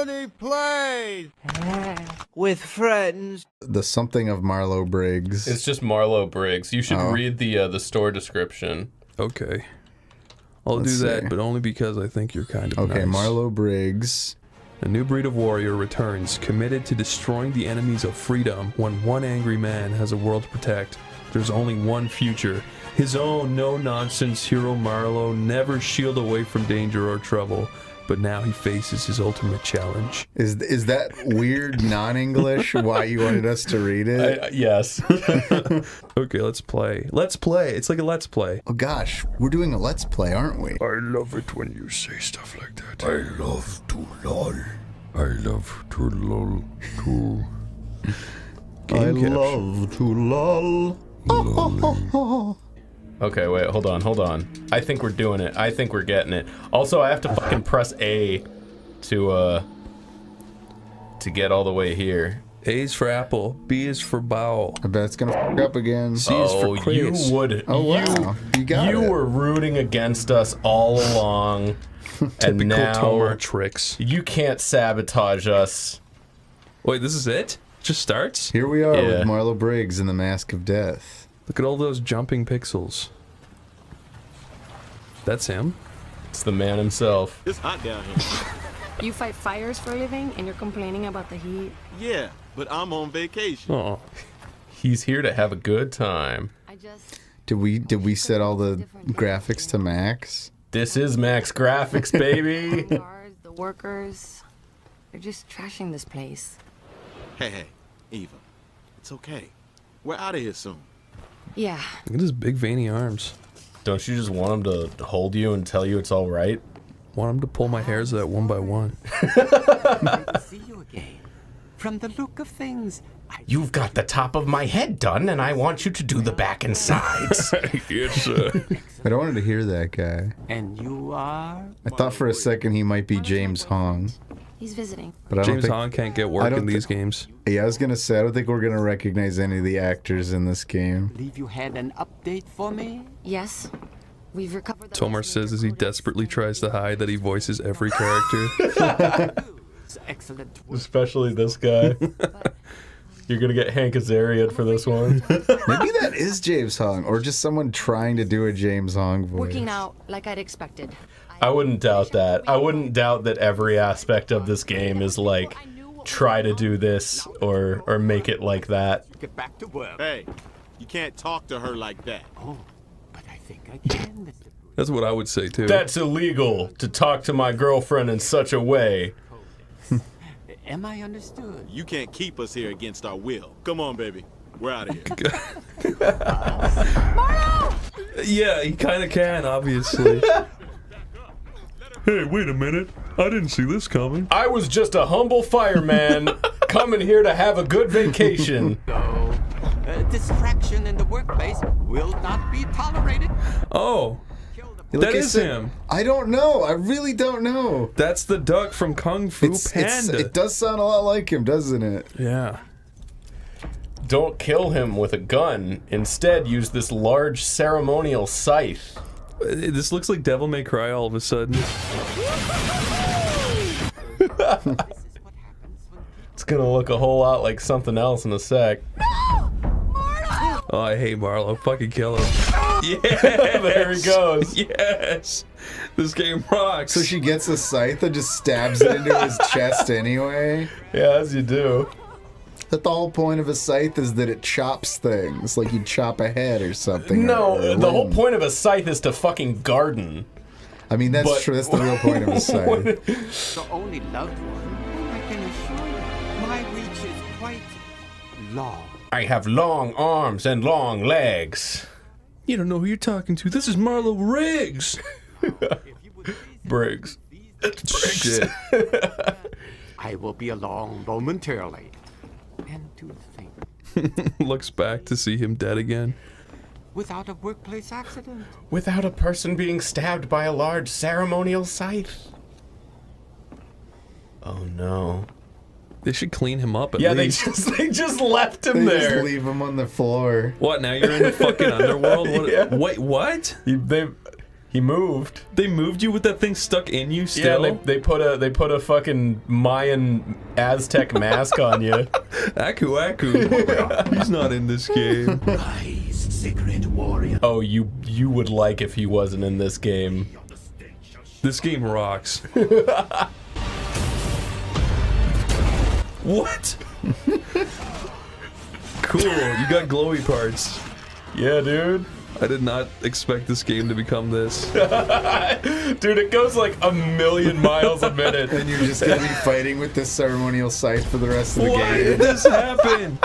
OneyPlays with friends. The something of MARLOW BRIGGS. It's just MARLOW BRIGGS. You should read the store description. Okay. I'll do that, but only because I think you're kind of okay, nice. MARLOW BRIGGS. A new breed of warrior returns, committed to destroying the enemies of freedom. When one angry man has a world to protect, there's only one future. His own no-nonsense hero Marlowe never shielded away from danger or trouble, but now he faces his ultimate challenge. Is that weird non-English why you wanted us to read it? Yes. Okay, let's play. Let's play. It's like a let's play. Oh gosh, we're doing a let's play, aren't we? I love it when you say stuff like that. I love to lol. I love to lol too. I love to lol. Okay, wait, hold on. I think we're doing it. I think we're getting it. Also, I have to fucking press A to get all the way here. A is for apple, B is for bow. I bet it's gonna fuck up again. C is for crates. You would. Oh wow, you got it. You were rooting against us all along, and now Tomar tricks. you can't sabotage us. Wait, this is it? Just starts? Here we are with MARLOW BRIGGS in the Mask of Death. Look at all those jumping pixels. That's him? It's the man himself. It's hot down here. You fight fires for a living and you're complaining about the heat? Yeah, but I'm on vacation. Oh. He's here to have a good time. Did we set all the graphics to max? This is max graphics, baby. The guards, the workers, they're just trashing this place. Hey, Eva, it's okay. We're out of here soon. Yeah. Look at his big veiny arms. Don't you just want him to hold you and tell you it's all right? Want him to pull my hairs out one by one. Great to see you again. From the look of things, You've got the top of my head done, and I want you to do the back and sides. Yes, sir. I don't wanted to hear that guy. and you are. I thought for a second he might be James Hong. He's visiting. But I don't James think, Hong can't get work in these games. Yeah, I was gonna say I don't think we're gonna recognize any of the actors in this game. Believe you had an update for me? Yes. We've recovered the Tomar says as he desperately tries to hide that he voices every character. Excellent. Especially this guy. You're gonna get Hank Azaria for this one. Maybe that is James Hong, or just someone trying to do a James Hong voice. Working out like I'd expected. I wouldn't doubt that. I wouldn't doubt that every aspect of this game is like, try to do this or make it like that. Get back to work. Hey, you can't talk to her like that. Oh, but I think I can. Mr. That's what I would say too. That's illegal to talk to my girlfriend in such a way. Am I understood? You can't keep us here against our will. Come on, baby. We're out of here. Yeah, he kind of can, obviously. Hey, wait a minute. I didn't see this coming. I was just a humble fireman coming here to have a good vacation. No. Distraction in the workplace will not be tolerated. Oh, Like that I is said, him. I don't know. I really don't know. That's the duck from Kung Fu Panda. It does sound a lot like him, doesn't it? Yeah. Don't kill him with a gun. Instead, use this large ceremonial scythe. This looks like Devil May Cry all of a sudden. It's gonna look a whole lot like something else in a sec. Oh, I hate Marlowe. Fucking kill him. Yeah, there he goes. Yes. This game rocks. So she gets a scythe and just stabs it into his chest anyway? Yeah, as you do. That the whole point of a scythe is that it chops things, like you chop a head or something. No, or a the whole limb. point of a scythe is to fucking garden. I mean, that's but- true. That's the real point of a scythe. The only loved one, I can assure you, my reach is quite long. I have long arms and long legs. You don't know who you're talking to. This is MARLOW BRIGGS. Briggs. Shit. I will be along momentarily. And to think, Looks back to see him dead again. without a workplace accident. Without a person being stabbed by a large ceremonial scythe. Oh no. They should clean him up at Yeah, least. they just left him They there. just leave him on the floor. What, now you're in the fucking underworld? What? Yeah. Wait, what? He moved. They moved you with that thing stuck in you still? Yeah, they put a fucking Mayan Aztec mask on you. Aku. He's not in this game. Rise, sacred warrior. Oh, you would like if he wasn't in this game. This game rocks. What? Cool, you got glowy parts. Yeah, dude. I did not expect this game to become this. Dude, it goes like a million miles a minute. And you're just gonna be fighting with this ceremonial scythe for the rest of the Why game. did this happen?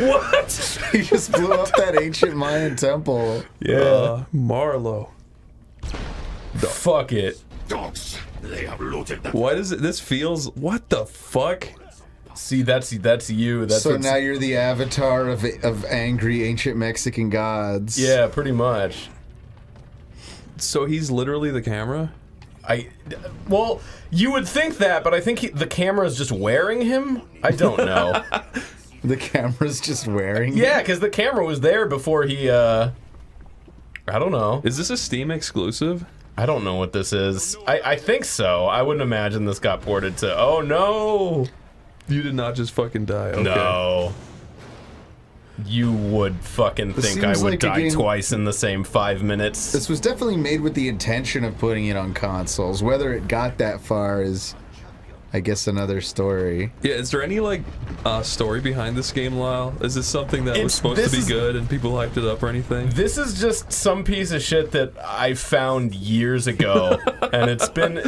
What? You just blew up that ancient Mayan temple. Yeah. Marlow. Fuck it. Dogs, they have looted the Why does it? This feels. What the fuck? See, that's you. That's So what's- now you're the avatar of angry ancient Mexican gods. Yeah, pretty much. So he's literally the camera? Well, you would think that, but I think the camera is just wearing him. I don't know. The camera's just wearing. Yeah, because the camera was there before he. I don't know. Is this a Steam exclusive? I don't know what this is. I think so. I wouldn't imagine this got ported to. Oh no. You did not just fucking die. Okay. No. You would fucking This think I seems would like a die game- twice in the same 5 minutes. This was definitely made with the intention of putting it on consoles. Whether it got that far is, I guess, another story. Yeah, is there any, like, story behind this game, Lyle? Is this something that was It's- supposed to this be is- good and people hyped it up or anything? This is just some piece of shit that I found years ago, and it's been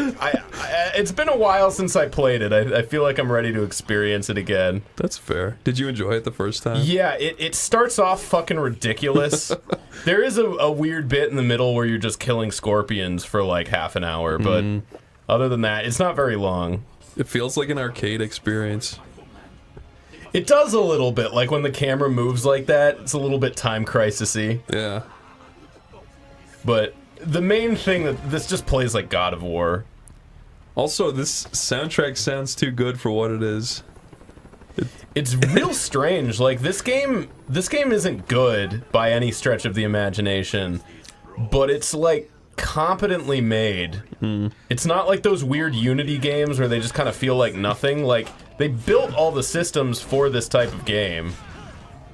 a while since I played it. I feel like I'm ready to experience it again. That's fair. Did you enjoy it the first time? Yeah, it starts off fucking ridiculous. There is a weird bit in the middle where you're just killing scorpions for like half an hour, but other than that, it's not very long. It feels like an arcade experience. It does a little bit, like when the camera moves like that, it's a little bit time crisis-y. Yeah. But the main thing that this just plays like God of War. Also, this soundtrack sounds too good for what it is. It's real strange. Like this game isn't good by any stretch of the imagination, but it's like competently made. It's not like those weird Unity games where they just kind of feel like nothing. Like they built all the systems for this type of game.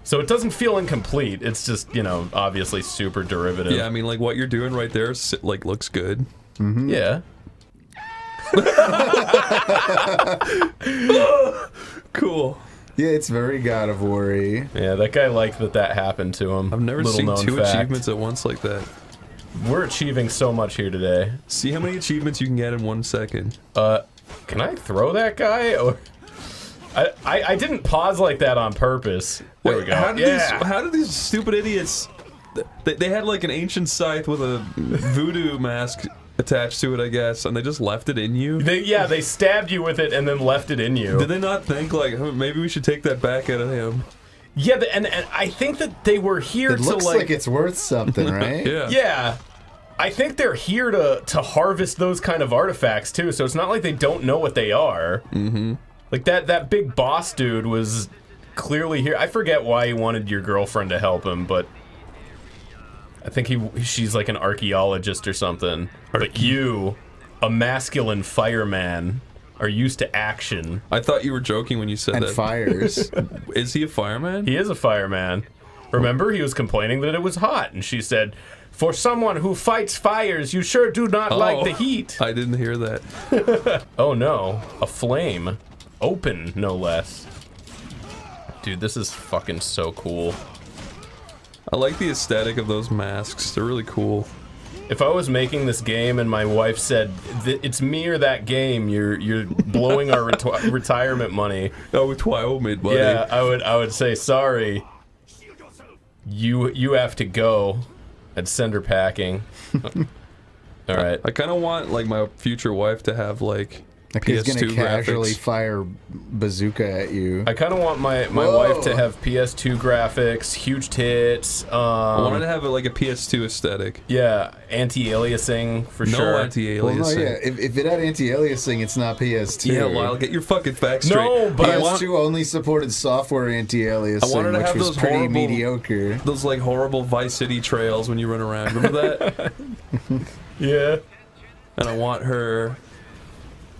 So it doesn't feel incomplete. It's just, you know, obviously super derivative. Yeah, I mean, like, what you're doing right there, like, looks good. Yeah. Cool. Yeah, it's very God of War-y. Yeah, that guy liked that happened to him. I've never Little seen known two fact. achievements at once like that. We're achieving so much here today. See how many achievements you can get in 1 second. Can I throw that guy? Or I didn't pause like that on purpose. There we go. How did these stupid idiots... They had like an ancient scythe with a voodoo mask attached to it, I guess, and they just left it in you? They stabbed you with it and then left it in you. Did they not think, like, "Oh, maybe we should take that back out of him"? Yeah, and I think that they were here It to looks like it's worth something, right? Yeah. Yeah. I think they're here to harvest those kind of artifacts too, so it's not like they don't know what they are. Mm-hmm. Like that big boss dude was clearly here. I forget why he wanted your girlfriend to help him, but I think she's like an archaeologist or something. But you, a masculine fireman, are used to action. I thought you were joking when you said And that. fires. Is he a fireman? He is a fireman. Remember, he was complaining that it was hot, and she said, "For someone who fights fires, you sure do not like the heat." I didn't hear that. Oh no, a flame. Open, no less. Dude, this is fucking so cool. I like the aesthetic of those masks. They're really cool. If I was making this game and my wife said, "It's me or that game, you're blowing our retirement money." Oh, with Wyoming, buddy. Yeah, I would say, "Sorry. You have to go." I'd send her packing. All right. I kind of want, like, my future wife to have, like, That kid's gonna PS2 casually graphics. fire bazooka at you. I kind of want my Whoa. wife to have PS2 graphics, huge tits. I wanted to have like a PS2 aesthetic. Yeah, anti-aliasing for No sure. Well, anti-aliasing. no, yeah. If it had anti-aliasing, it's not PS2. Yeah, Lyle, get your fucking facts straight. No, but I PS2 want. only supported software anti-aliasing, I wanted to which have was those pretty horrible- mediocre. Those like horrible Vice City trails when you run around. Remember that? Yeah. And I want her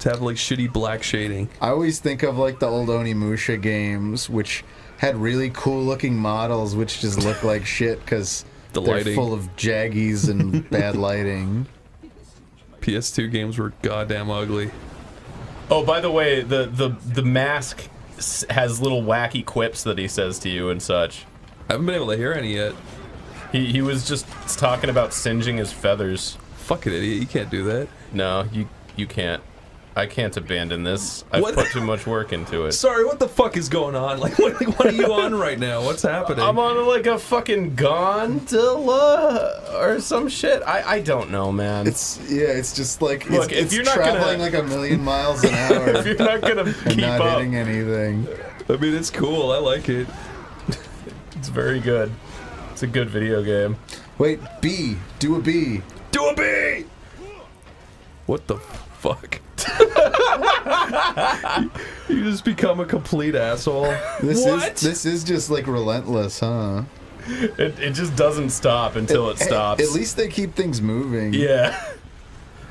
to have like shitty black shading. I always think of like the old Onimusha games, which had really cool looking models, which just look like shit because The they're lighting. full of jaggies and bad lighting. PS2 games were goddamn ugly. Oh, by the way, the mask has little wacky quips that he says to you and such. I haven't been able to hear any yet. He was just talking about singeing his feathers. Fucking idiot, you can't do that. No, you can't. I can't abandon this. I've What? put too much work into it. Sorry, what the fuck is going on? Like, what are you on right now? What's happening? I'm on like a fucking gondola or some shit. I don't know, man. It's just like Look, if it's you're not traveling gonna- like a million miles an hour if you're not gonna and keep not up, hitting anything. I mean, it's cool. I like it. it's very good. It's a good video game. Wait, B, do a B. Do a B! What the fuck? You just become a complete asshole. This is just like relentless, huh? It just doesn't stop until it stops. At least they keep things moving. Yeah.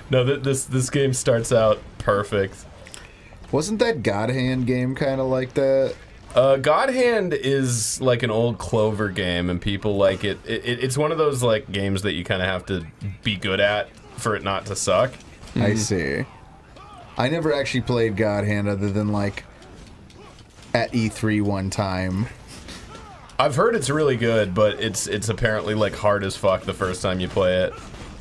No, this game starts out perfect. Wasn't that God Hand game kind of like that? God Hand is like an old Clover game, and people like it. It's one of those like games that you kind of have to be good at for it not to suck. I see. I never actually played God Hand other than like at E3 one time. I've heard it's really good, but it's apparently like hard as fuck the first time you play it.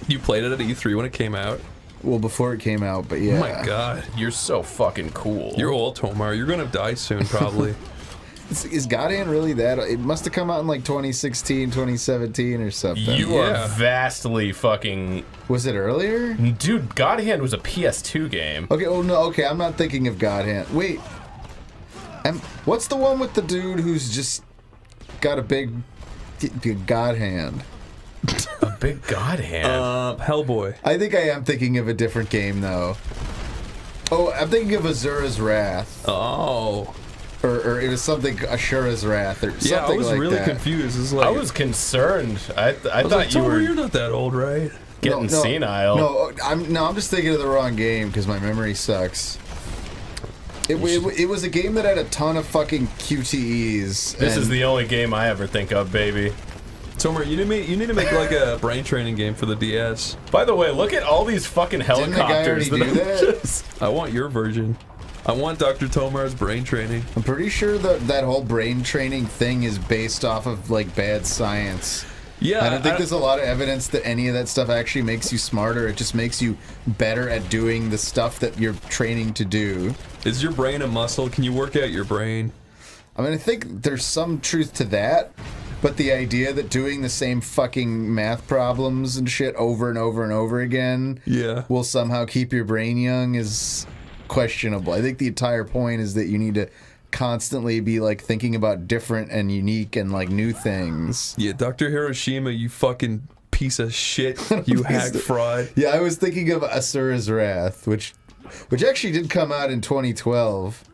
You played it at E3 when it came out? Well, before it came out, but yeah. Oh my god. You're so fucking cool. You're old, Tomar. You're gonna die soon, probably. Is God Hand really that? It must have come out in like 2016, 2017 or something. You Yeah. are vastly fucking... Was it earlier? Dude, God Hand was a PS2 game. Okay, oh no, okay, I'm not thinking of God Hand. Wait. What's the one with the dude who's just got a big God Hand? A big God Hand. Hellboy. I think I am thinking of a different game though. Oh, I'm thinking of Azura's Wrath. Oh. Or it was something Ashura's Wrath or something Yeah, I was like really that. confused. It's like, I was concerned. I I thought was like, you Tomar, were you're not that old, right? getting senile. No, I'm just thinking of the wrong game because my memory sucks. It was a game that had a ton of fucking QTEs. This is and- the only game I ever think of, baby. Tomar, you need to make like a brain training game for the DS. By the way, look at all these fucking Didn't the guy helicopters already do that that? just... I want your version. I want Dr. Tomar's brain training. I'm pretty sure that whole brain training thing is based off of like bad science. Yeah, I don't think there's a lot of evidence that any of that stuff actually makes you smarter. It just makes you better at doing the stuff that you're training to do. Is your brain a muscle? Can you work out your brain? I mean, I think there's some truth to that, but the idea that doing the same fucking math problems and shit over and over and over again Yeah. will somehow keep your brain young is questionable. I think the entire point is that you need to constantly be like thinking about different and unique and like new things. Yeah, Dr. Hiroshima, you fucking piece of shit. You hack fraud. Yeah, I was thinking of Asura's Wrath, which actually did come out in 2012.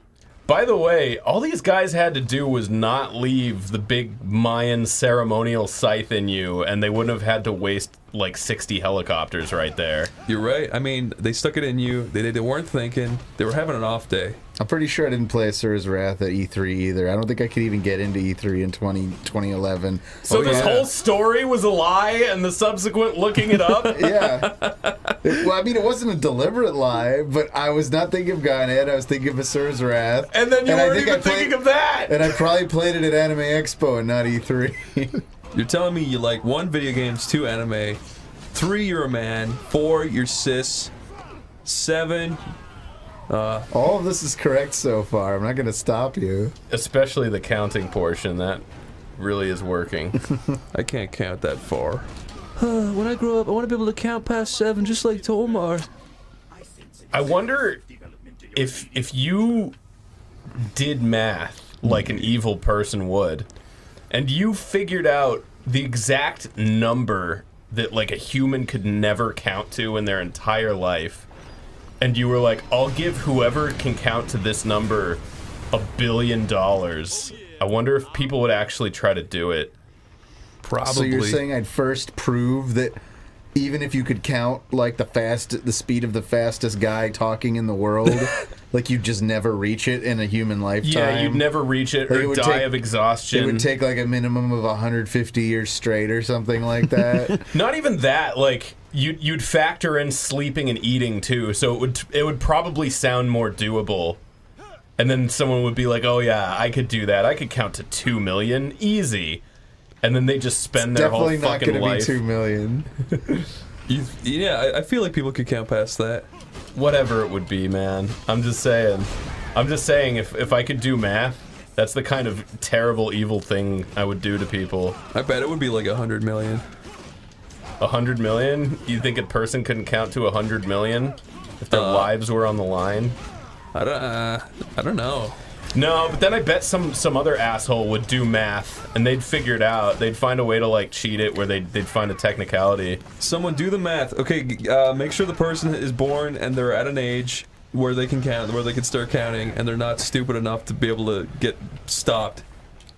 By the way, all these guys had to do was not leave the big Mayan ceremonial scythe in you, and they wouldn't have had to waste like 60 helicopters right there. You're right. I mean, they stuck it in you. They weren't thinking. They were having an off day. I'm pretty sure I didn't play Asura's Wrath at E3 either. I don't think I could even get into E3 in 2011. So this yeah. whole story was a lie, and the subsequent looking it up? Yeah. Well, I mean, it wasn't a deliberate lie, but I was not thinking of Godhead. I was thinking of Asura's Wrath. And then you I weren't think even I played- thinking of that! And I probably played it at Anime Expo and not E3. You're telling me you like 1, video games, 2, anime, 3, you're a man, 4, you're cis, 7, All of this is correct so far. I'm not going to stop you. Especially the counting portion, that really is working. I can't count that far. When I grow up, I want to be able to count past 7 just like Tomar. I wonder if you did math like an evil person would, and you figured out the exact number that like a human could never count to in their entire life, and you were like, I'll give whoever can count to this number $1 billion. I wonder if people would actually try to do it. Probably. So you're saying I'd first prove that even if you could count like the speed of the fastest guy talking in the world, like you'd just never reach it in a human lifetime? Yeah, you'd never reach it Like, or die of exhaustion. It would take like a minimum of 150 years straight or something like that. Not even that, like you'd factor in sleeping and eating too, so it would probably sound more doable. And then someone would be like, "Oh yeah, I could do that. I could count to 2 million easy." And then they just spend their whole fucking life. Definitely not going to be 2 million. Yeah, I feel like people could count past that. Whatever it would be, man. I'm just saying. If I could do math, that's the kind of terrible, evil thing I would do to people. I bet it would be like 100 million. 100 million? You think a person couldn't count to 100 million if their lives were on the line? I don't know. No, but then I bet some other asshole would do math and they'd figure it out. They'd find a way to like cheat it where they'd find a technicality. Someone do the math. Okay, make sure the person is born and they're at an age where they can count, where they can start counting, and they're not stupid enough to be able to get stopped.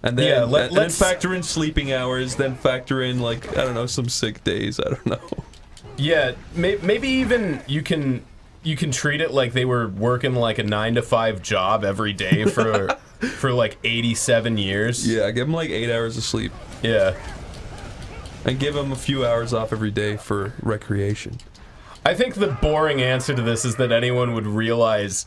And then, Yeah, let's factor in sleeping hours, then factor in like, I don't know, some sick days. I don't know. Yeah, maybe even you can treat it like they were working like a 9-to-5 job every day for like 87 years. Yeah, give them like 8 hours of sleep. Yeah. And give them a few hours off every day for recreation. I think the boring answer to this is that anyone would realize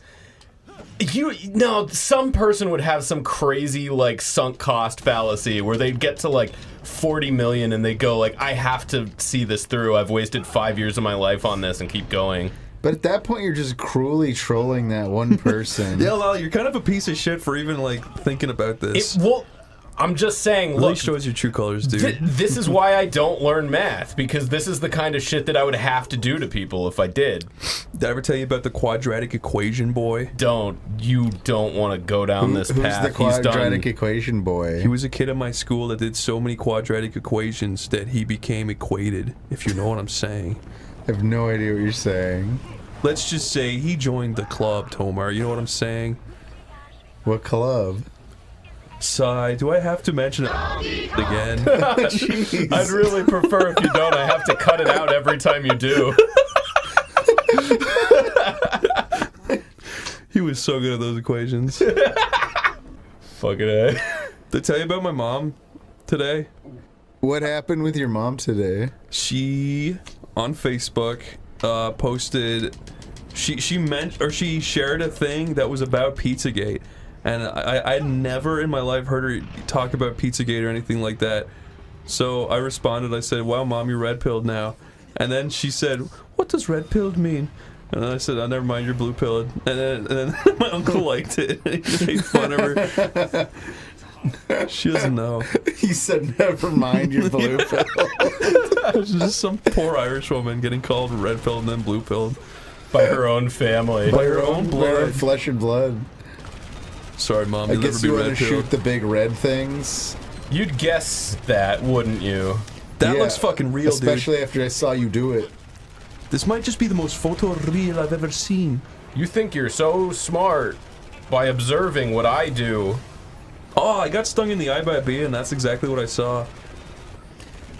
some person would have some crazy like sunk cost fallacy where they'd get to like 40 million and they go like, I have to see this through. I've wasted 5 years of my life on this, and keep going. But at that point, you're just cruelly trolling that one person. Yeah, Lal, you're kind of a piece of shit for even like thinking about this. Well, I'm just saying, Really look, shows your true colors, dude. this is why I don't learn math, because this is the kind of shit that I would have to do to people if I did. Did I ever tell you about the quadratic equation boy? You don't want to go down this path. Who's the quadratic equation boy? He was a kid in my school that did so many quadratic equations that he became equated, if you know what I'm saying. I have no idea what you're saying. Let's just say he joined the club, Tomar. You know what I'm saying? What club? Sigh, do I have to mention it again? Jeez. I'd really prefer if you don't. I have to cut it out every time you do. He was so good at those equations. Fucking A. Did I tell you about my mom today? What happened with your mom today? She, on Facebook, posted... She shared a thing that was about Pizzagate. And I never in my life heard her talk about Pizzagate or anything like that. So I responded, I said, wow, Mom, you're red-pilled now. And then she said, what does red-pilled mean? And then I said, oh, never mind, you're blue-pilled. And then my uncle liked it. He made fun of her. She doesn't know. He said, never mind, you're blue-pilled. It's just some poor Irish woman getting called red-pilled and then blue-pilled. By her own family. By her own blood. Flesh and blood. Sorry, Mom, I you'll guess never you be want to red-pilled. shoot the big red things. You'd guess that, wouldn't you? That Yeah, looks fucking real, especially after I saw you do it. dude. This might just be the most photoreal I've ever seen. You think you're so smart by observing what I do. Oh, I got stung in the eye by a bee, and that's exactly what I saw.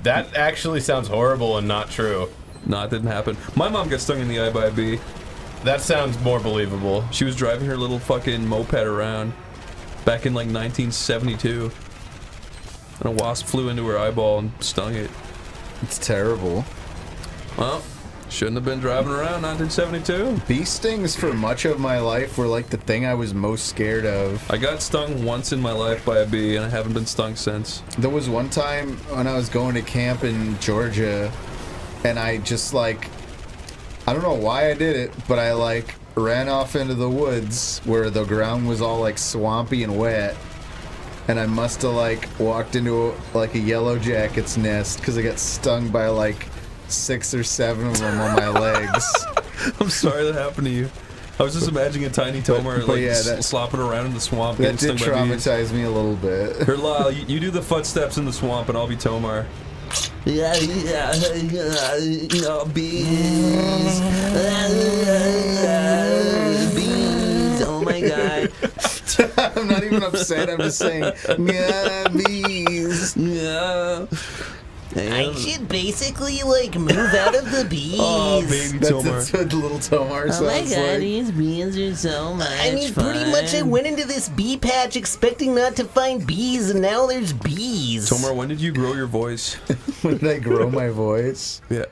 That actually sounds horrible and not true. No, it didn't happen. My mom got stung in the eye by a bee. That sounds more believable. She was driving her little fucking moped around back in like 1972. And a wasp flew into her eyeball and stung it. It's terrible. Well, shouldn't have been driving around 1972. Bee stings for much of my life were like the thing I was most scared of. I got stung once in my life by a bee, and I haven't been stung since. There was one time when I was going to camp in Georgia, and I just like, I don't know why I did it, but I like ran off into the woods where the ground was all like swampy and wet, and I must have like walked into like a yellow jacket's nest because I got stung by like 6 or 7 of them on my legs. I'm sorry that happened to you. I was just imagining a tiny Tomar but like yeah, that- slopping around in the swamp. That getting did stung by bees. traumatize me a little bit. Here, Lyle, you do the footsteps in the swamp, and I'll be Tomar. Yeah, bees. Bees. Oh my god. I'm not even upset. I'm just saying, yeah, bees. Yeah. I should basically like move out of the bees. Oh, baby Tomar. That's what little Tomar Oh sounds my god, like. these bees are so much I mean, pretty much I went into this bee patch expecting not to find bees, and now there's bees. Tomar, when did you grow your voice? When did I grow my voice? Yeah.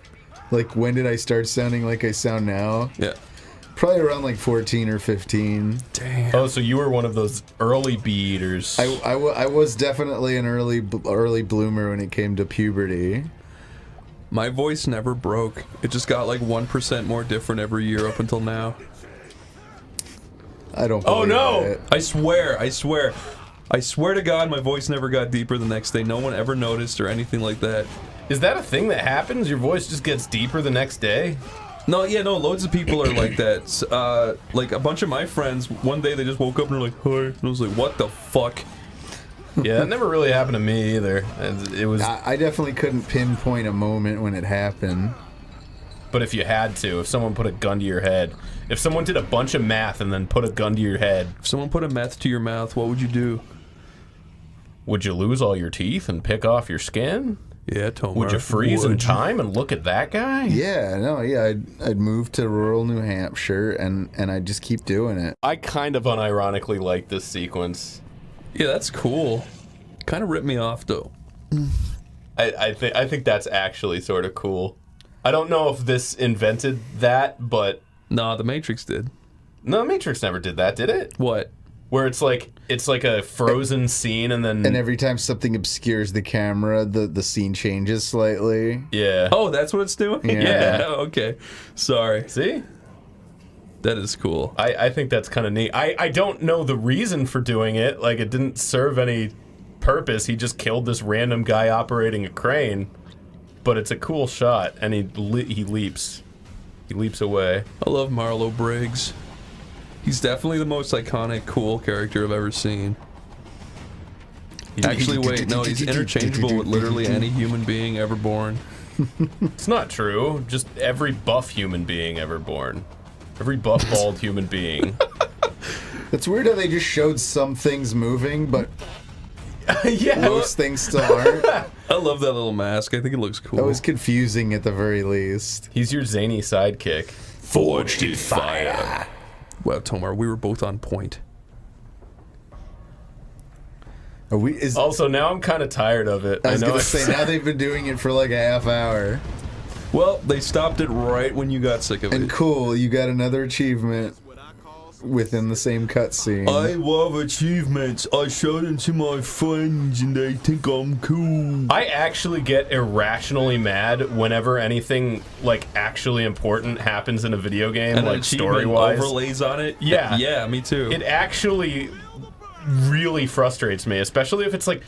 Like, when did I start sounding like I sound now? Yeah. Probably around like 14 or 15. Damn. Oh, so you were one of those early bee eaters. I was definitely an early bloomer when it came to puberty. My voice never broke. It just got like 1% more different every year up until now. I don't Oh, believe no! it. I swear to God, my voice never got deeper the next day. No one ever noticed or anything like that. Is that a thing that happens? Your voice just gets deeper the next day? No, yeah, no, loads of people are like that. Like, a bunch of my friends, one day they just woke up and were like, hi. And I was like, what the fuck? Yeah, that never really happened to me either. It was... I definitely couldn't pinpoint a moment when it happened. But if you had to, if someone put a gun to your head, if someone did a bunch of math and then put a gun to your head, If someone put a meth to your mouth, what would you do? would you lose all your teeth and pick off your skin? Yeah, Tomar. Would you freeze in Would you? time and look at that guy? Yeah, no, yeah, I'd move to rural New Hampshire and I'd just keep doing it. I kind of unironically like this sequence. Yeah, that's cool. Kind of ripped me off, though. I think that's actually sort of cool. I don't know if this invented that, but Nah, The Matrix did. no, Matrix never did that, did it? What? Where it's like a frozen scene and then And every time something obscures the camera, the scene changes slightly. yeah. Oh, that's what it's doing? Yeah. Okay. Sorry. See? That is cool. I think that's kind of neat. I don't know the reason for doing it. Like, it didn't serve any purpose. He just killed this random guy operating a crane. But it's a cool shot, and he leaps. He leaps away. I love Marlow Briggs. He's definitely the most iconic, cool character I've ever seen. Actually, wait, no, he's interchangeable with literally any human being ever born. It's not true. Just every buff human being ever born. Every buff, bald human being. It's weird how they just showed some things moving, but Yeah. most things still aren't. I love that little mask. I think it looks cool. That was confusing at the very least. He's your zany sidekick. forged in fire. Wow, Tomar, we were both on point. Are we? Is Also, now I'm kind of tired of it. I was know gonna it's- say now they've been doing it for like a half hour. Well, they stopped it right when you got sick of And it. cool, you got another achievement within the same cutscene. I love achievements. I show them to my friends and they think I'm cool. I actually get irrationally mad whenever anything like actually important happens in a video game, And like story-wise. overlays on it. Yeah. Yeah, me too. It actually really frustrates me, especially if it's like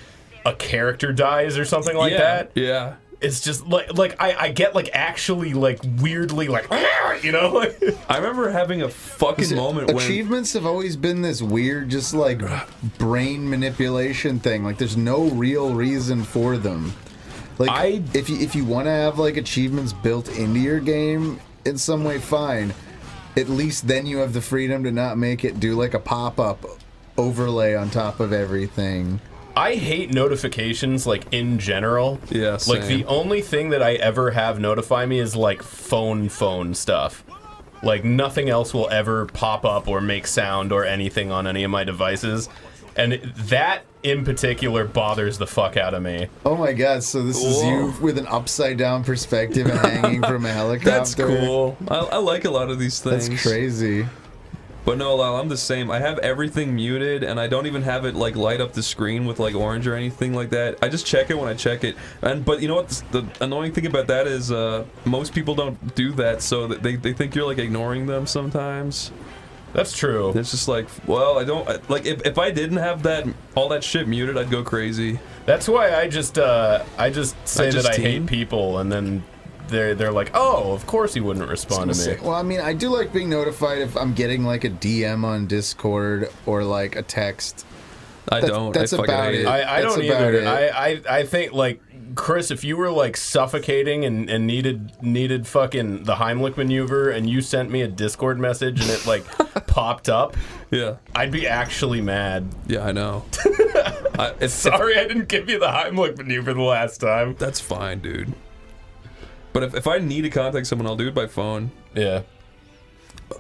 a character dies or something like that. Yeah. It's just like I get like actually like weirdly like you know like I remember having a fucking moment when Achievements have always been this weird, just like brain manipulation thing. Like there's no real reason for them. Like if you want to have like achievements built into your game in some way, fine. At least then you have the freedom to not make it do like a pop-up overlay on top of everything. I hate notifications like in general. Yeah, like same. the only thing that I ever have notify me is like phone stuff. Like nothing else will ever pop up or make sound or anything on any of my devices. And that in particular bothers the fuck out of me. Oh my god, so this is you with an upside down perspective and hanging from a helicopter. That's cool. I like a lot of these things. That's crazy. But no, Lyle, I'm the same. I have everything muted, and I don't even have it like light up the screen with like orange or anything like that. I just check it when I check it. But you know what? The annoying thing about that is most people don't do that, so that they think you're like ignoring them sometimes. That's true. It's just like, well, I don't like if I didn't have that all that shit muted, I'd go crazy. That's why I just say that I hate team? people and then they're like, oh, of course he wouldn't respond to me. Well, I mean, I do like being notified if I'm getting like a DM on Discord or like a text. That's about it. I That's don't about either. it. I think like Chris, if you were like suffocating and needed fucking the Heimlich maneuver, and you sent me a Discord message and it like popped up, Yeah. I'd be actually mad. Yeah, I know. Sorry, I didn't give you the Heimlich maneuver the last time. That's fine, dude. But if I need to contact someone, I'll do it by phone. Yeah.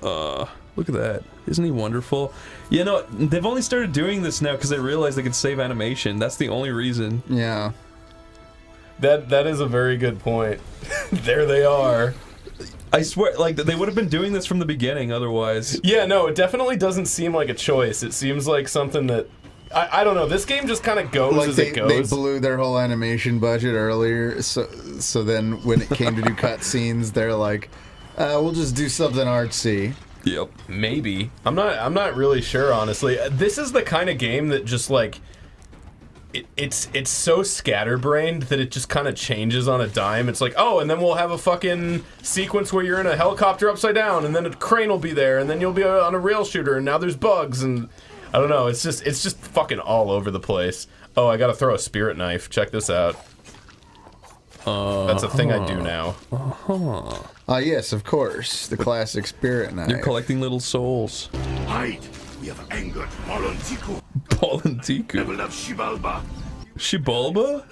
Look at that. Isn't he wonderful? You know, they've only started doing this now because they realized they could save animation. That's the only reason. Yeah. That is a very good point. There they are. I swear, like, they would have been doing this from the beginning otherwise. Yeah, no, it definitely doesn't seem like a choice. It seems like something that... I don't know, this game just kind of goes Like as they it goes. they blew their whole animation budget earlier, so then when it came to do cutscenes, they're like, we'll just do something artsy. Yep. Maybe. I'm not really sure, honestly. This is the kind of game that just like it's so scatterbrained that it just kind of changes on a dime. It's like, oh, and then we'll have a fucking sequence where you're in a helicopter upside down, and then a crane will be there, and then you'll be on a rail shooter, and now there's bugs, and I don't know. It's just fucking all over the place. Oh, I gotta throw a spirit knife. Check this out. That's a thing I do now. Yes, of course. The classic spirit knife. You're collecting little souls. Hide! We have angered Molontiku. Palantiku. Level of Shibalba. Shibalba?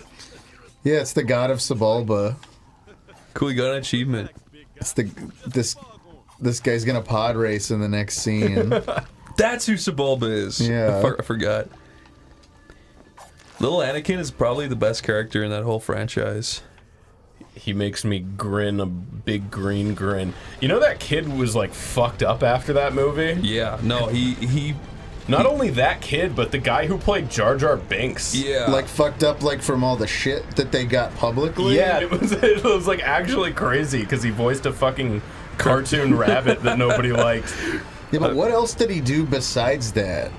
Yeah, it's the god of Sebulba. Cool, you got an achievement. It's this guy's gonna pod race in the next scene. That's who Sebulba is. Yeah. I forgot. Little Anakin is probably the best character in that whole franchise. He makes me grin a big green grin. You know that kid was like fucked up after that movie? Yeah, no, he Not only that kid, but the guy who played Jar Jar Binks. yeah. Like fucked up like from all the shit that they got publicly. Yeah, it was like actually crazy because he voiced a fucking cartoon rabbit that nobody liked. Yeah, but what else did he do besides that?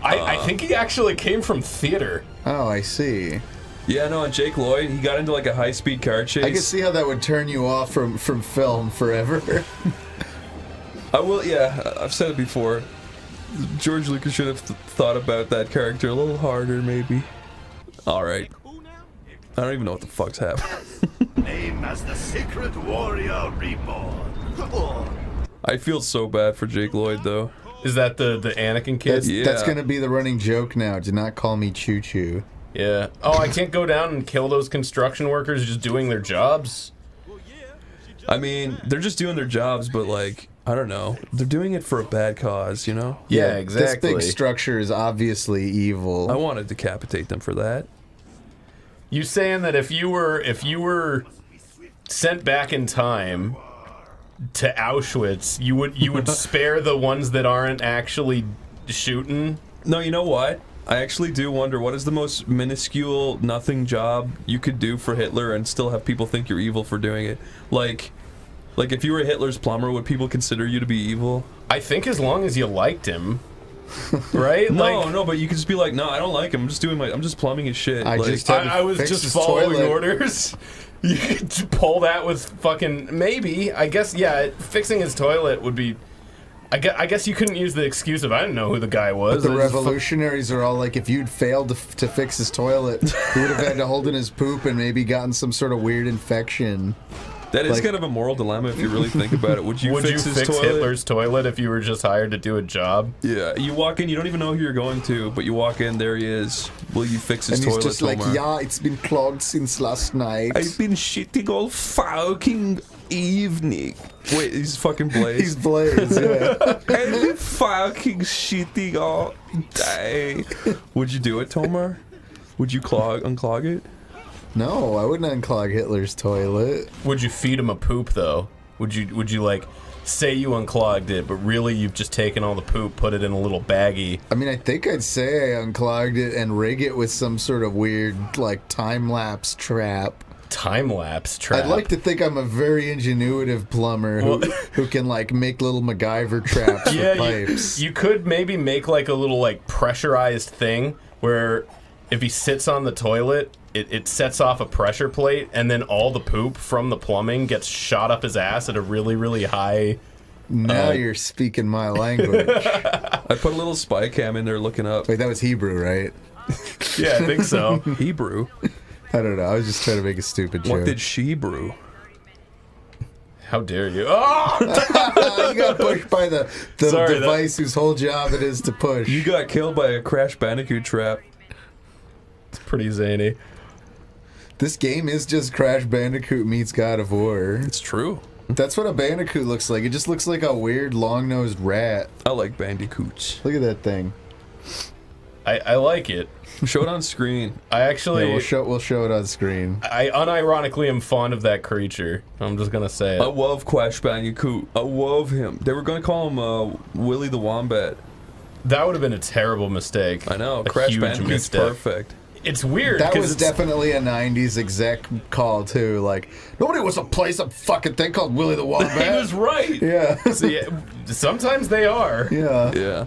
I think he actually came from theater. Oh, I see. Yeah, no, and Jake Lloyd, he got into like a high-speed car chase. I can see how that would turn you off from film forever. I will, yeah, I've said it before. George Lucas should have thought about that character a little harder, maybe. Alright. I don't even know what the fuck's happening. Name as the Secret Warrior Reborn. I feel so bad for Jake Lloyd, though. Is that the Anakin kid? Yeah. That's gonna be the running joke now. Do not call me Choo Choo. Yeah. Oh, I can't go down and kill those construction workers just doing their jobs? I mean, they're just doing their jobs, but like, I don't know. They're doing it for a bad cause, you know? Yeah, exactly. This big structure is obviously evil. I want to decapitate them for that. You saying that if you were sent back in time to Auschwitz, you would spare the ones that aren't actually shooting? No, you know what? I actually do wonder what is the most minuscule, nothing job you could do for Hitler and still have people think you're evil for doing it. Like if you were Hitler's plumber, would people consider you to be evil? I think as long as you liked him, right? No, but you could just be like, no, I don't like him. I'm just plumbing his shit. I like, just had to I was fix just his following toilet. orders. You could pull that with fucking maybe. I guess yeah. Fixing his toilet would be. I guess you couldn't use the excuse of I didn't know who the guy was. But the revolutionaries are all like, if you'd failed to fix his toilet, he would have had to hold in his poop and maybe gotten some sort of weird infection. that is like- kind of a moral dilemma if you really think about it. Would you fix his toilet? Hitler's toilet if you were just hired to do a job? Yeah, you walk in, you don't even know who you're going to, but you walk in, there he is. Will you fix his And he's toilet, just like, Omar? yeah, it's been clogged since last night. I've been shitting all fucking evening. Wait, he's fucking Blaze. He's Blaze, yeah. I've been fucking shitting all day. Would you do it, Tomar? Would you unclog it? No, I wouldn't unclog Hitler's toilet. Would you feed him a poop though? Would you like say you unclogged it, but really you've just taken all the poop, put it in a little baggie? I mean, I think I'd say I unclogged it and rig it with some sort of weird, like, time-lapse trap. Time-lapse trap. I'd like to think I'm a very ingenuitive plumber who can, like, make little MacGyver traps for yeah, pipes. you could maybe make like a little like pressurized thing where if he sits on the toilet, it sets off a pressure plate, and then all the poop from the plumbing gets shot up his ass at a really, really high... Now you're speaking my language. I put a little spy cam in there looking up. Wait, that was Hebrew, right? Yeah, I think so. Hebrew? I don't know. I was just trying to make a stupid joke. What did she brew? How dare you? Oh! You got pushed by the Sorry, device whose whole job it is to push. You got killed by a Crash Bandicoot trap. It's pretty zany. This game is just Crash Bandicoot meets God of War. It's true. That's what a Bandicoot looks like. It just looks like a weird, long-nosed rat. I like Bandicoots. Look at that thing. I like it. Show it on screen. I actually... Yeah, we'll show it on screen. I unironically am fond of that creature. I'm just gonna say it. I love Crash Bandicoot. I love him. They were gonna call him Willy the Wombat. That would have been a terrible mistake. I know. A Crash huge Bandicoot's misstep. perfect. It's weird. That 'cause was it's- definitely a 90s exec call, too. Like, nobody wants to play some fucking thing called Willy the Wombat. He was right. Yeah. See, sometimes they are. Yeah. Yeah.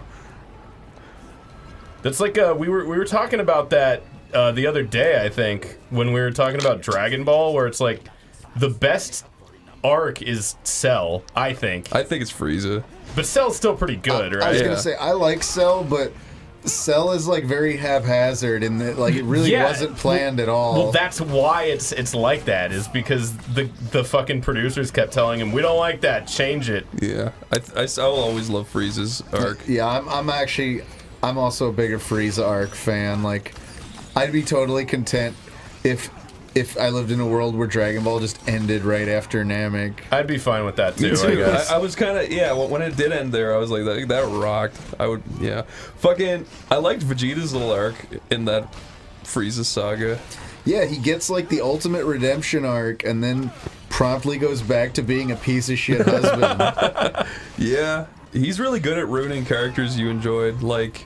That's like we were talking about that the other day, I think, when we were talking about Dragon Ball, where it's like the best arc is Cell, I think. I think it's Frieza. But Cell's still pretty good, right? I was Yeah. gonna say I like Cell, but Cell is like very haphazard, and like it really Yeah, wasn't planned at all. Well, that's why it's like that, is because the fucking producers kept telling him, we don't like that, change it. Yeah. I'll always love Frieza's arc. Yeah, I'm also a bigger Frieza arc fan. Like, I'd be totally content if I lived in a world where Dragon Ball just ended right after Namek. I'd be fine with that too, Me I guess. I was kind of, yeah, when it did end there, I was like, that rocked. I would, yeah. Fucking, I liked Vegeta's little arc in that Frieza saga. Yeah, he gets like the ultimate redemption arc, and then promptly goes back to being a piece of shit husband. Yeah. He's really good at ruining characters you enjoyed, like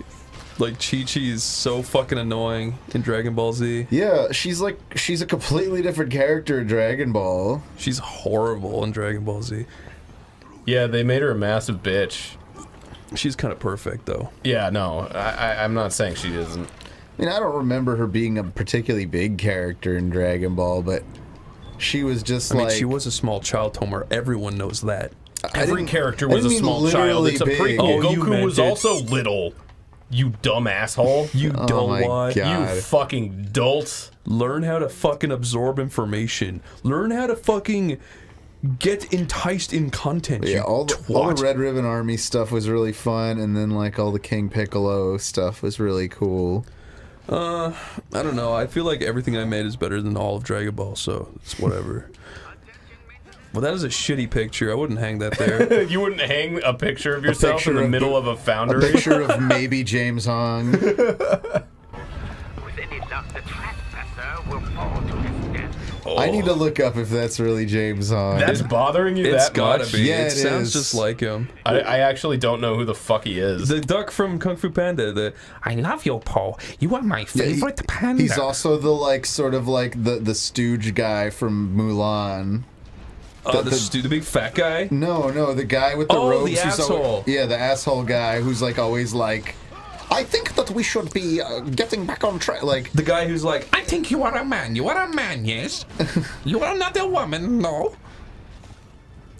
Chi-Chi is so fucking annoying in Dragon Ball Z. Yeah, she's a completely different character in Dragon Ball. She's horrible in Dragon Ball Z. Yeah, they made her a massive bitch. She's kind of perfect, though. Yeah, no, I'm not saying she isn't. I mean, I don't remember her being a particularly big character in Dragon Ball, but she was just I mean, she was a small child, Tomer. Everyone knows that. Every character I was a didn't mean small child. literally It's a big. prequel. Oh, you Goku meant was it. also little. You dumb asshole. You Oh don't my want. God. You fucking dolt. Learn how to fucking absorb information. Learn how to fucking get enticed in content. Yeah, you all twat. the Red Ribbon Army stuff was really fun, and then like all the King Piccolo stuff was really cool. I don't know. I feel like everything I made is better than all of Dragon Ball, so it's whatever. Well, that is a shitty picture. I wouldn't hang that there. You wouldn't hang a picture of yourself picture in the of middle of a A foundry? picture of maybe James Hong. With any luck, the trespasser will fall to his death. I need to look up if that's really James Hong. That's bothering you It's that gotta much? be. Yeah, it it sounds is. just like him. I actually don't know who the fuck he is. The duck from Kung Fu Panda. I love you, Paul. You are my Yeah, favorite panda. He's also the like sort of like the stooge guy from Mulan. the big fat guy. No, the guy with the Oh, robes. the who's asshole. Yeah, the asshole guy who's like always like, I think that we should be getting back on track. Like The guy who's like, I think you are a man. You are a man, yes? You are not a woman, no?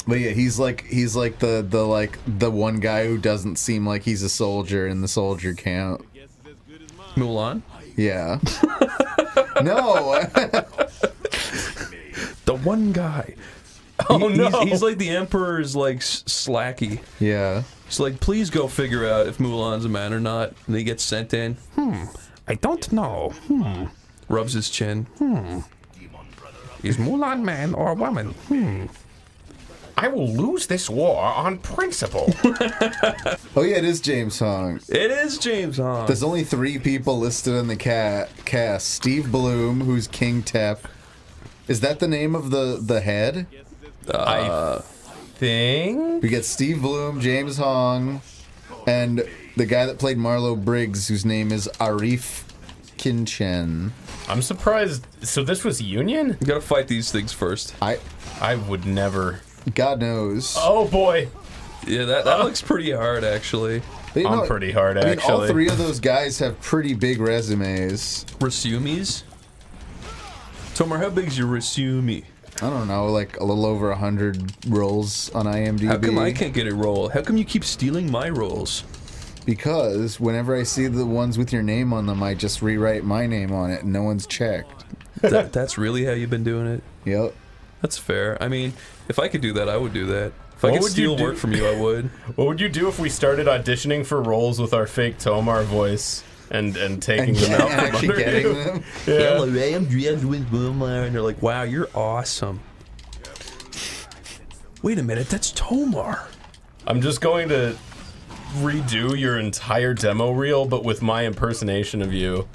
but yeah, he's like the one guy who doesn't seem like he's a soldier in the soldier camp. Mulan. Yeah. No. The one guy. Oh, no. He's like the Emperor's like slacky. Yeah. He's like, please go figure out if Mulan's a man or not. And he gets sent in. I don't know. Rubs his chin. Is Mulan man or woman? I will lose this war on principle. Oh yeah, it is James Hong. It is James Hong. There's only 3 people listed in the cast. Steve Bloom, who's King Tep. Is that the name of the head? I think. We get Steve Bloom, James Hong, and the guy that played Marlowe Briggs, whose name is Arif Kinchen. I'm surprised. So this was Union? You gotta fight these things first. I would never. God knows. Oh boy. Yeah, that looks pretty hard, actually. But, I'm pretty hard, actually. All three of those guys have pretty big resumes. Resumes? Tomar, how big is your resume? I don't know, like a little over 100 roles on IMDb. How come I can't get a role? How come you keep stealing my roles? Because whenever I see the ones with your name on them, I just rewrite my name on it and no one's checked. That's really how you've been doing it? Yep. That's fair. I mean, if I could do that, I would do that. If I could steal work from you, I would. What would you do if we started auditioning for roles with our fake Tomar voice and taking them out from actually under getting you? them? Yeah. Hello, I am Dreams with Boomer. And they're like, wow, you're awesome. Wait a minute, that's Tomar. I'm just going to redo your entire demo reel, but with my impersonation of you.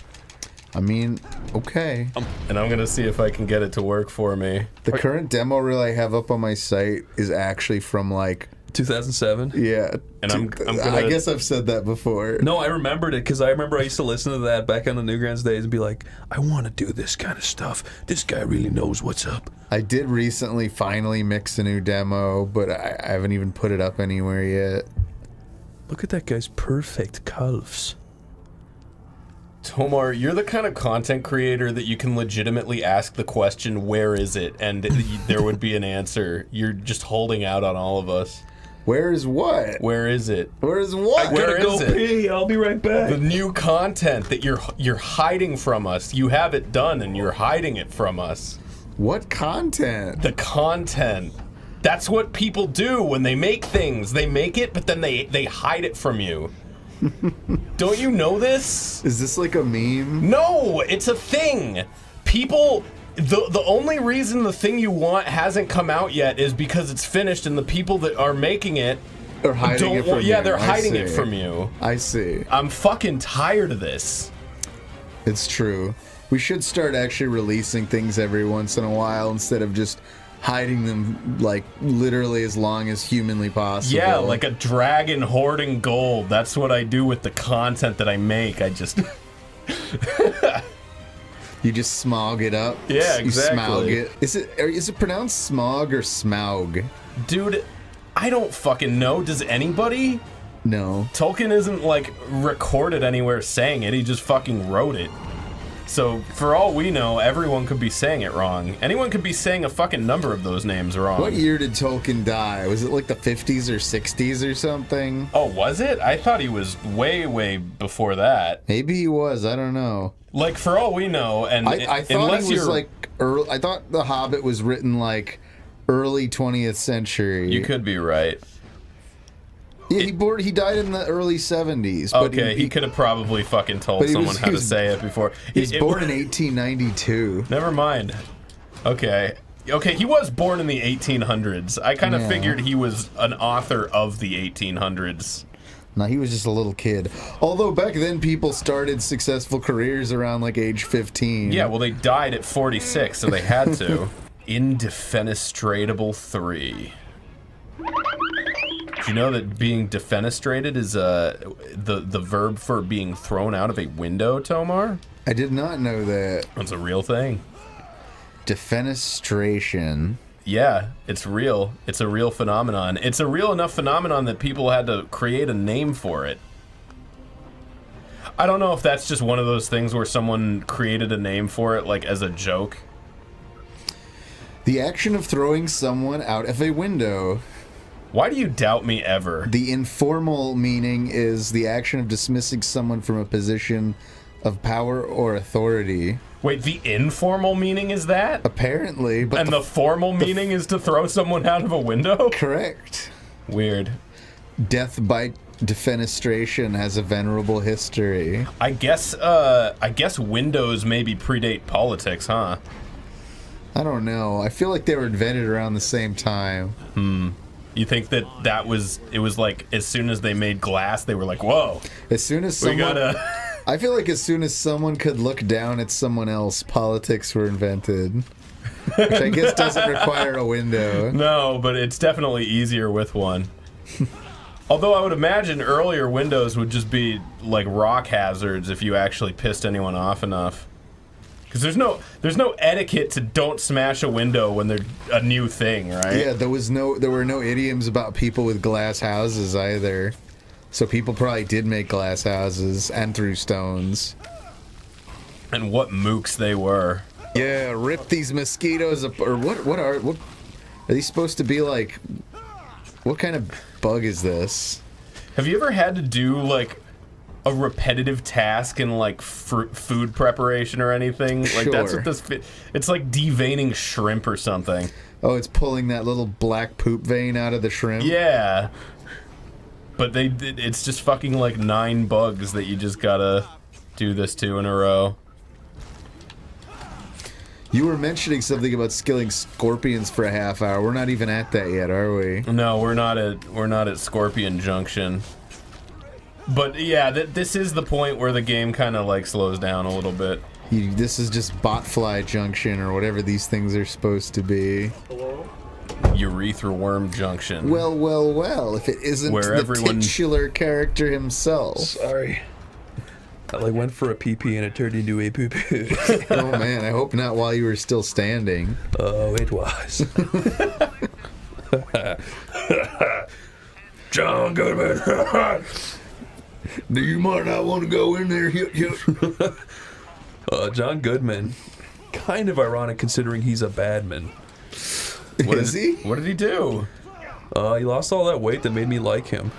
I mean, okay. And I'm going to see if I can get it to work for me. The current demo reel I have up on my site is actually from like 2007? Yeah. And I'm gonna... I guess I've said that before. No, I remembered it because I remember I used to listen to that back on the Newgrounds days and be like, I want to do this kind of stuff. This guy really knows what's up. I did recently finally mix a new demo, but I haven't even put it up anywhere yet. Look at that guy's perfect calves. Tomar, you're the kind of content creator that you can legitimately ask the question, where is it? And there would be an answer. You're just holding out on all of us. Where is what? Where is it? Where is what? I gotta go pee. I'll be right back. The new content that you're hiding from us. You have it done and you're hiding it from us. What content? The content. That's what people do when they make things. They make it, but then they hide it from you. Don't you know this? Is this like a meme? No, it's a thing. People, the only reason the thing you want hasn't come out yet is because it's finished, and the people that are making it are hiding it from you. Yeah, they're hiding it from you. I see. I'm fucking tired of this. It's true. We should start actually releasing things every once in a while instead of just hiding them like literally as long as humanly possible. Yeah, like a dragon hoarding gold. That's what I do with the content that I make. I just You just smog it up. Yeah, you exactly. Smaug it. Is it pronounced smog or smaug? Dude, I don't fucking know. Does anybody? No. Tolkien isn't like recorded anywhere saying it. He just fucking wrote it. So, for all we know, everyone could be saying it wrong. Anyone could be saying a fucking number of those names wrong. What year did Tolkien die? Was it like the 50s or 60s or something? Oh, was it? I thought he was way, way before that. Maybe he was. I don't know. Like, for all we know, and I thought he was like early. I thought The Hobbit was written like early 20th century. You could be right. Yeah, he died in the early 70s. But Okay, he could have probably fucking told someone how to say it before. He was born in 1892. Never mind. Okay, he was born in the 1800s. I kind of figured he was an author of the 1800s. No, he was just a little kid. Although back then people started successful careers around like age 15. Yeah, well, they died at 46, so they had to. Indefenestratable 3. Do you know that being defenestrated is the verb for being thrown out of a window, Tomar? I did not know that. That's a real thing. Defenestration. Yeah, it's real. It's a real phenomenon. It's a real enough phenomenon that people had to create a name for it. I don't know if that's just one of those things where someone created a name for it, like as a joke. The action of throwing someone out of a window. Why do you doubt me ever? The informal meaning is the action of dismissing someone from a position of power or authority. Wait, the informal meaning is that? Apparently, but and the formal meaning is to throw someone out of a window? Correct. Weird. Death by defenestration has a venerable history. I guess windows maybe predate politics, huh? I don't know. I feel like they were invented around the same time. You think it was like as soon as they made glass, they were like, whoa. As soon as someone, I feel like as soon as someone could look down at someone else, politics were invented. Which I guess doesn't require a window. No, but it's definitely easier with one. Although I would imagine earlier windows would just be like rock hazards if you actually pissed anyone off enough. Because there's no etiquette to don't smash a window when they're a new thing, right? Yeah, there were no idioms about people with glass houses either. So people probably did make glass houses and threw stones. And what mooks they were. Yeah, rip these mosquitoes up, or what are these supposed to be like? What kind of bug is this? Have you ever had to do like a repetitive task in like food preparation or anything? Like that's what this it's like deveining shrimp or something. Oh, it's pulling that little black poop vein out of the shrimp? Yeah. But it's just fucking like 9 bugs that you just gotta do this to in a row. You were mentioning something about skilling scorpions for a half hour. We're not even at that yet, are we? No, we're not at Scorpion Junction. But yeah, this is the point where the game kind of like slows down a little bit. This is just Botfly Junction or whatever these things are supposed to be. Urethra Worm Junction. Well, if it isn't where the titular character himself. Sorry. I like went for a pee-pee and it turned into a poo-poo. Oh man, I hope not while you were still standing. Oh, it was. John Goodman. You might not want to go in there. John Goodman. Kind of ironic considering he's a badman. What is he? What did he do? He lost all that weight that made me like him.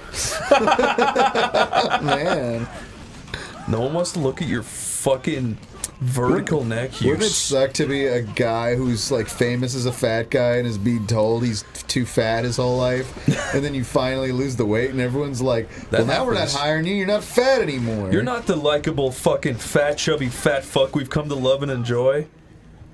Man. No one wants to look at your fucking vertical neck. Wouldn't it suck to be a guy who's like famous as a fat guy and is being told he's too fat his whole life, and then you finally lose the weight and everyone's like, well, now we're not hiring you, you're not fat anymore. You're not the likable fucking fat, chubby, fat fuck we've come to love and enjoy.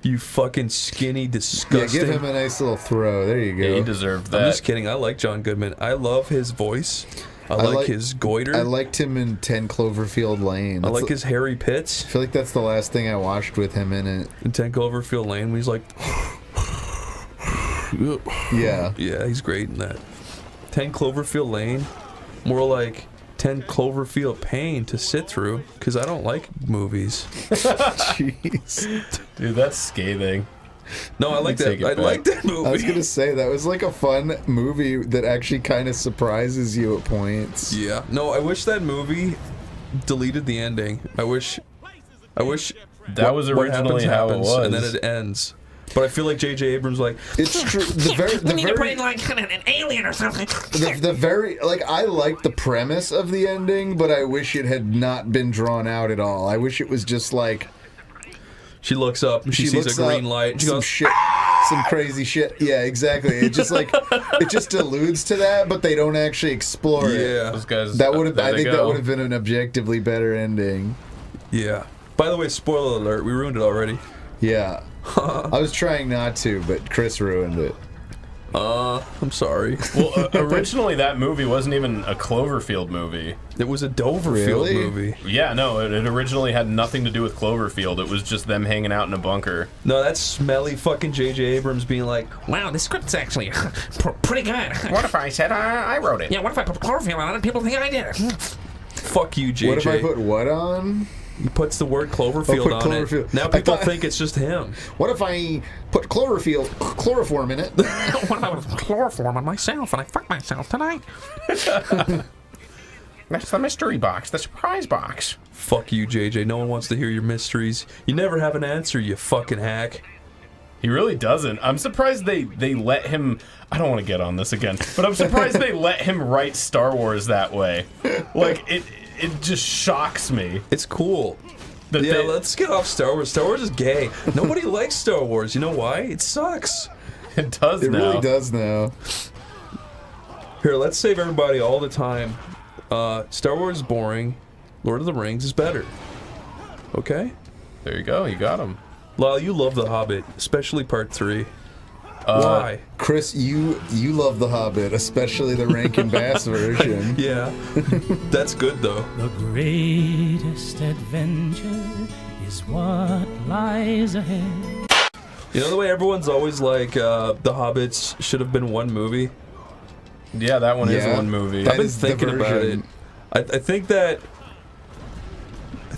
You fucking skinny, disgusting. Yeah, give him a nice little throw. There you go. Yeah, he deserved that. I'm just kidding. I like John Goodman. I love his voice. I like his goiter. I liked him in 10 Cloverfield Lane. I like his hairy pits. I feel like that's the last thing I watched with him in it. In 10 Cloverfield Lane, when he's like... Yeah. Yeah, he's great in that. 10 Cloverfield Lane, more like 10 Cloverfield Pain to sit through, because I don't like movies. Jeez. Dude, that's scathing. No, I like that. I like that movie. I was gonna say that was like a fun movie that actually kind of surprises you at points. Yeah. No, I wish that movie deleted the ending. I wish that was originally how it was, and then it ends. But I feel like J.J. Abrams like it's true. We need to put in like an alien or something. I like the premise of the ending, but I wish it had not been drawn out at all. I wish it was just like. She looks up and she sees a green light. And she goes, some crazy shit. Yeah, exactly. It just like it just alludes to that, but they don't actually explore it. Yeah, those guys. That would have. I think that would have been an objectively better ending. Yeah. By the way, spoiler alert. We ruined it already. Yeah. I was trying not to, but Chris ruined it. I'm sorry. Well, originally that movie wasn't even a Cloverfield movie. It was a Doverfield movie. Yeah, no, it originally had nothing to do with Cloverfield. It was just them hanging out in a bunker. No, that's smelly fucking J.J. Abrams being like, wow, this script's actually pretty good. What if I said I wrote it? Yeah, what if I put Cloverfield on it and people think I did it? fuck you, J.J. What if I put what on? He puts the word Cloverfield on it. Now people think it's just him. What if I put chloroform in it? What if I put chloroform on myself and I fuck myself tonight? That's the mystery box, the surprise box. Fuck you, JJ. No one wants to hear your mysteries. You never have an answer, you fucking hack. He really doesn't. I'm surprised they let him... I don't want to get on this again, but I'm surprised they let him write Star Wars that way. Like, it just shocks me. It's cool. Yeah, let's get off Star Wars. Star Wars is gay. Nobody likes Star Wars. You know why? It sucks. It does now. It really does now. Here, let's save everybody all the time. Star Wars is boring. Lord of the Rings is better. Okay? There you go. You got him. Lyle, you love The Hobbit, especially Part 3. Why? Chris, you love The Hobbit, especially the Rankin Bass version. Yeah. That's good, though. The greatest adventure is what lies ahead. You know the way everyone's always like, The Hobbits should have been one movie? Yeah, that one is one movie. I've been thinking about it. I think that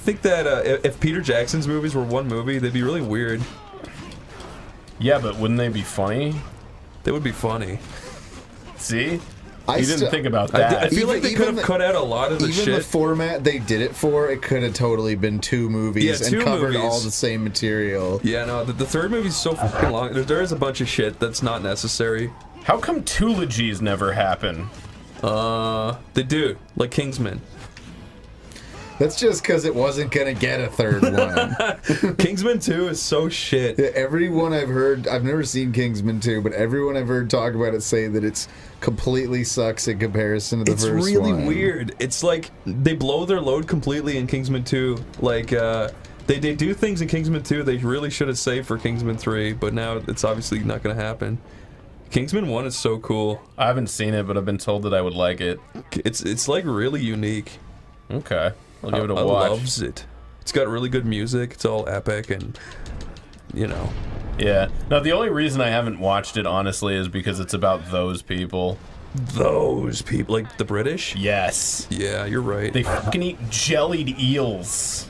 think that if Peter Jackson's movies were one movie, they'd be really weird. Yeah, but wouldn't they be funny? They would be funny. See? You didn't think about that. I feel like they could have cut out a lot of the shit. Even the format they did it for, it could have totally been 2 movies and covered all the same material. Yeah, no, the third movie's so fucking long. There is a bunch of shit that's not necessary. How come trilogies never happen? They do, like Kingsman. That's just because it wasn't gonna get a third one. Kingsman 2 is so shit. Yeah, everyone I've heard, I've never seen Kingsman 2, but everyone I've heard talk about it say that it's completely sucks in comparison to the first one. It's really weird. It's like they blow their load completely in Kingsman 2. Like, they do things in Kingsman 2 they really should have saved for Kingsman 3, but now it's obviously not going to happen. Kingsman 1 is so cool. I haven't seen it, but I've been told that I would like it. It's like really unique. Okay. I'll give it a watch. I loves it. It's got really good music. It's all epic and, you know. Yeah. No, the only reason I haven't watched it, honestly, is because it's about those people. Those people? Like the British? Yes. Yeah, you're right. They fucking eat jellied eels.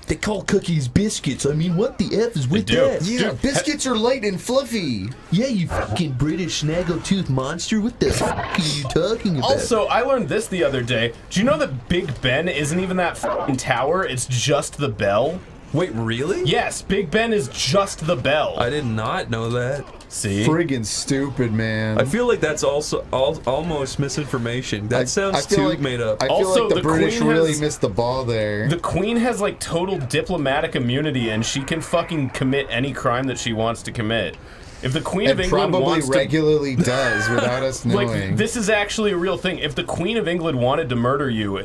They call cookies biscuits. I mean, what the F is with that? Yeah, biscuits are light and fluffy. Yeah, you fucking British snaggletooth monster. What the fuck are you talking about? Also, I learned this the other day. Do you know that Big Ben isn't even that fucking tower? It's just the bell. Wait, really? Yes, Big Ben is just the bell. I did not know that. See? Friggin' stupid, man. I feel like that's also almost misinformation. That sounds too like, made up. I feel Also, like the British really has, missed the ball there. The Queen has like total diplomatic immunity, and she can fucking commit any crime that she wants to commit. If the Queen of England probably wants regularly does without us knowing. Like, this is actually a real thing. If the Queen of England wanted to murder you,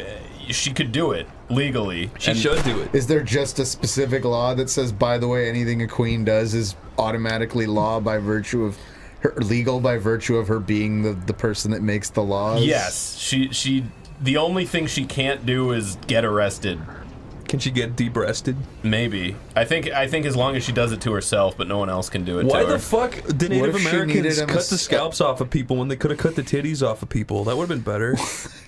she could do it legally. She should do it. Is there just a specific law that says, by the way, anything a queen does is automatically law by virtue of her, legal by virtue of her being the person that makes the laws? Yes, she. The only thing she can't do is get arrested. Can she get de-breasted? Maybe. I think as long as she does it to herself, but no one else can do it Why to her. the fuck did Native Americans cut the scalps off of people when they could have cut the titties off of people? That would have been better.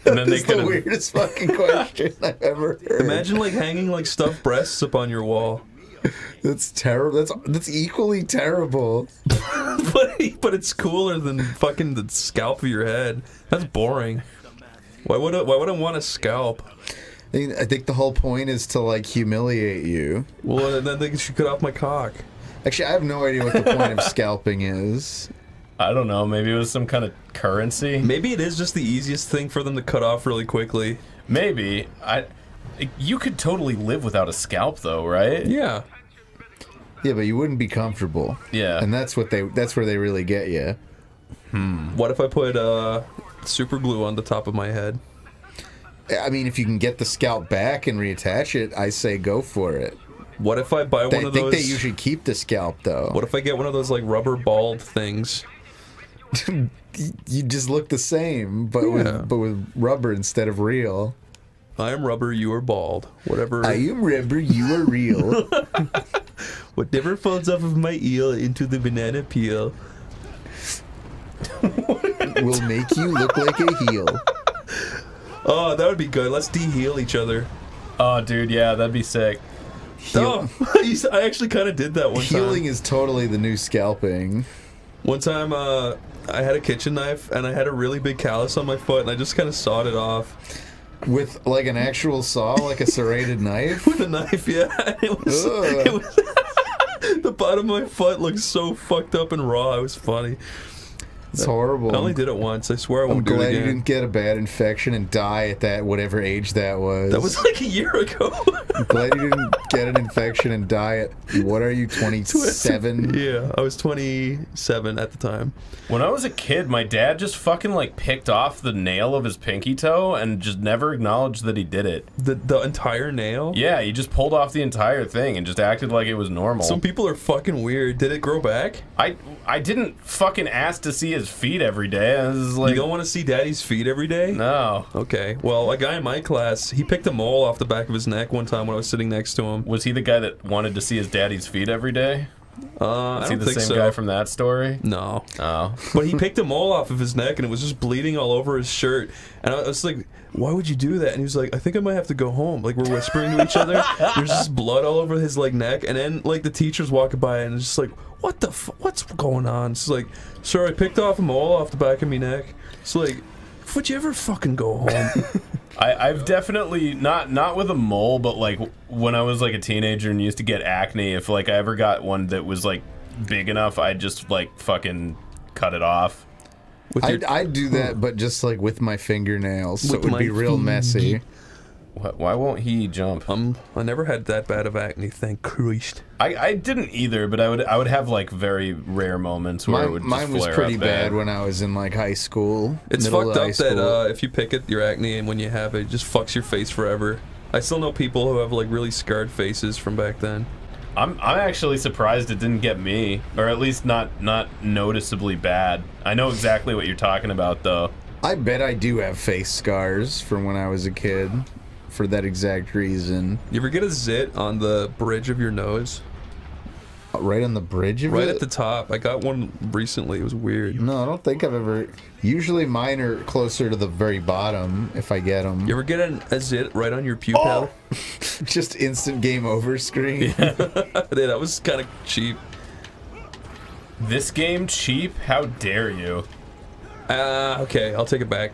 And then That's the weirdest fucking question I've ever heard. Imagine like hanging like stuffed breasts up on your wall. That's terrible. That's equally terrible. but it's cooler than fucking the scalp of your head. That's boring. Why would I want a scalp? I think the whole point is to like humiliate you. Well, then they should cut off my cock. Actually, I have no idea what the point of scalping is. I don't know. Maybe it was some kind of currency. Maybe it is just the easiest thing for them to cut off really quickly. Maybe. You could totally live without a scalp, though, right? Yeah. Yeah, but you wouldn't be comfortable. Yeah. And that's where they really get you. What if I put super glue on the top of my head? I mean, if you can get the scalp back and reattach it, I say go for it. What if I buy one of those? I think they usually keep the scalp, though. What if I get one of those, like, rubber bald things? You just look the same, but with rubber instead of real. I am rubber, you are bald. Whatever. I am rubber, you are real. Whatever falls off of my eel into the banana peel will make you look like a heel. Oh, that would be good. Let's de-heal each other. Oh, dude, yeah, that'd be sick. Oh, I actually kind of did that one time. Healing is totally the new scalping. One time, I had a kitchen knife, and I had a really big callus on my foot, and I just kind of sawed it off. With, like, an actual saw? Like a serrated knife? With a knife, yeah. It was the bottom of my foot looked so fucked up and raw. It was funny. It's horrible. I only did it once. I swear I won't do it I'm glad again. you didn't get a bad infection and die at that whatever age that was. That was like a year ago. I'm glad you didn't get an infection and die at, what are you, 27? Yeah, I was 27 at the time. When I was a kid, my dad just fucking like picked off the nail of his pinky toe and just never acknowledged that he did it. The entire nail? Yeah, he just pulled off the entire thing and just acted like it was normal. Some people are fucking weird. Did it grow back? I didn't fucking ask to see his feet every day. I was like, you don't want to see daddy's feet every day? No. Okay. Well, a guy in my class, he picked a mole off the back of his neck one time when I was sitting next to him. Was he the guy that wanted to see his daddy's feet every day? I Is he don't the think same so. guy from that story? No. Oh. But he picked a mole off of his neck, and it was just bleeding all over his shirt. And I was like, why would you do that? And he was like, I think I might have to go home. Like, we're whispering to each other. There's just blood all over his, like, neck. And then, like, the teacher's walking by, and it's just like, what's going on? It's like, sir, I picked off a mole off the back of me neck. It's like, would you ever fucking go home? I've definitely not with a mole, but like when I was like a teenager and used to get acne, if like I ever got one that was like big enough, I'd just like fucking cut it off. I'd do that, but just like with my fingernails, so With it would my be real messy. Why won't he jump? I never had that bad of acne, thank Christ. I didn't either, but I would have like very rare moments where it would just Mine was flare pretty up bad when I was in like high school. It's middle fucked of high up school. that if you pick it, your acne, and when you have it, it just fucks your face forever. I still know people who have like really scarred faces from back then. I'm actually surprised it didn't get me, or at least not noticeably bad. I know exactly what you're talking about, though. I bet I do have face scars from when I was a kid, for that exact reason. You ever get a zit on the bridge of your nose? Right on the bridge of it? Right at the top. I got one recently. It was weird. No, I don't think I've ever... Usually mine are closer to the very bottom, if I get them. You ever get a zit right on your pupil? Just instant game over screen. Yeah, that was kind of cheap. This game cheap? How dare you? Okay, I'll take it back.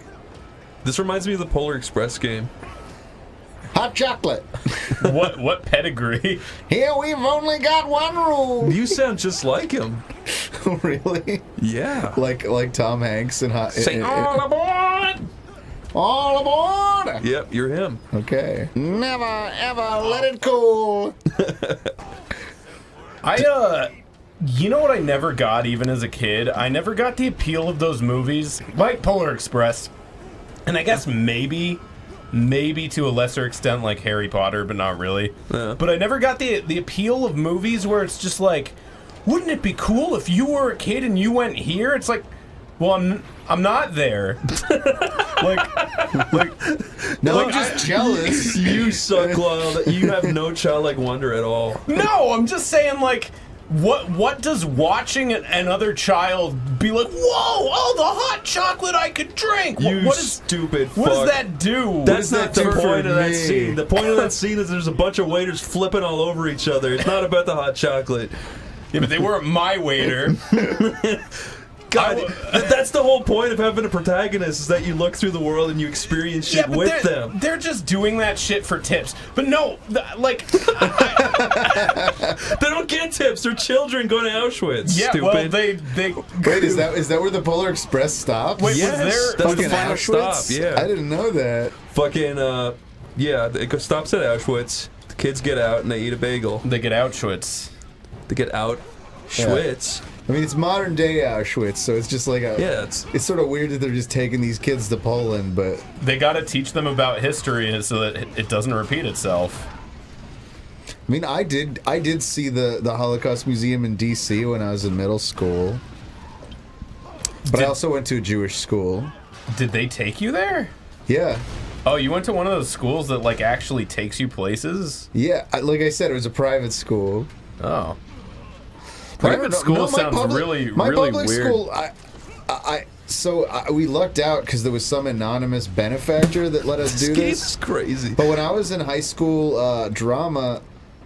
This reminds me of the Polar Express game. Hot chocolate. What pedigree? Here we've only got one rule. You sound just like him. Really? Yeah. Like Tom Hanks and Hot. Say all aboard! All aboard! Yep, you're him. Okay. Never ever let it cool. You know what I never got even as a kid? I never got the appeal of those movies, like Polar Express, and I guess maybe to a lesser extent like Harry Potter, but not really. Yeah. But I never got the appeal of movies where it's just like, wouldn't it be cool if you were a kid and you went here? It's like, well, I'm not there. No, I'm just jealous. You suck, Lyle. You have no childlike wonder at all. No, I'm just saying, like, what does watching another child be like, whoa, oh, the hot chocolate I could drink? What stupid fuck. What does that do? That's What not does the that do point for of that me? scene. The point of that scene is there's a bunch of waiters flipping all over each other. It's not about the hot chocolate. Yeah, but they weren't my waiter. God, that's the whole point of having a protagonist, is that you look through the world and you experience shit with them. They're just doing that shit for tips. But no, like... They don't get tips. They're children going to Auschwitz. Yeah, stupid. well, they Wait, is that where the Polar Express stops? Wait, Yes, was there... that's the Fucking final Auschwitz? stop. Yeah, I didn't know that. fucking yeah. It stops at Auschwitz. The kids get out and they eat a bagel. They get Auschwitz. They get out. Schwitz. I mean, it's modern day Auschwitz, so it's just like Yeah, it's sort of weird that they're just taking these kids to Poland, but They gotta teach them about history so that it doesn't repeat itself. I mean, I did see the Holocaust Museum in D.C. when I was in middle school, but I also went to a Jewish school. Did they take you there? Yeah, Oh, you went to one of those schools that, like, actually takes you places? yeah. Like I said, it was a private school. Oh. But I don't Private know- school no, my sounds really my weird. public school, we lucked out because there was some anonymous benefactor that let us do This game this. is crazy. But when I was in high school drama,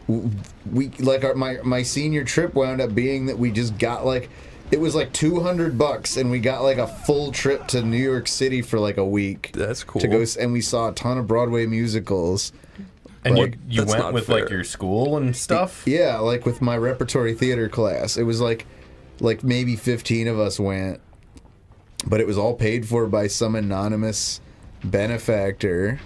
we like my senior trip wound up being that we just got like, it was like $200 and we got like a full trip to New York City for like a week. That's cool. To go, and we saw a ton of Broadway musicals. And Like, you that's went not with, fair. like, your school and stuff? Yeah, like with my repertory theater class. It was like maybe 15 of us went, but it was all paid for by some anonymous benefactor.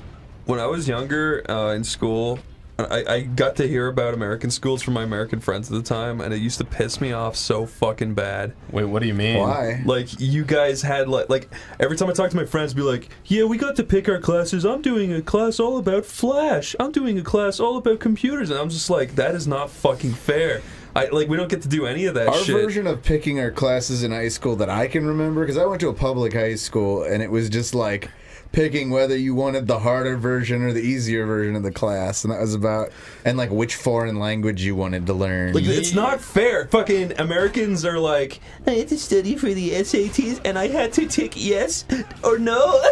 When I was younger in school, I got to hear about American schools from my American friends at the time, and it used to piss me off so fucking bad. Wait, what do you mean? Why? Like, you guys had, like every time I talk to my friends, be like, yeah, we got to pick our classes. I'm doing a class all about Flash. I'm doing a class all about computers. And I'm just like, that is not fucking fair. We don't get to do any of that Our shit. version of picking our classes in high school that I can remember, because I went to a public high school, and it was just like, picking whether you wanted the harder version or the easier version of the class, and that was about, and like which foreign language you wanted to learn. Like, it's not fair. Fucking Americans are like, I had to study for the SATs and I had to tick yes or no.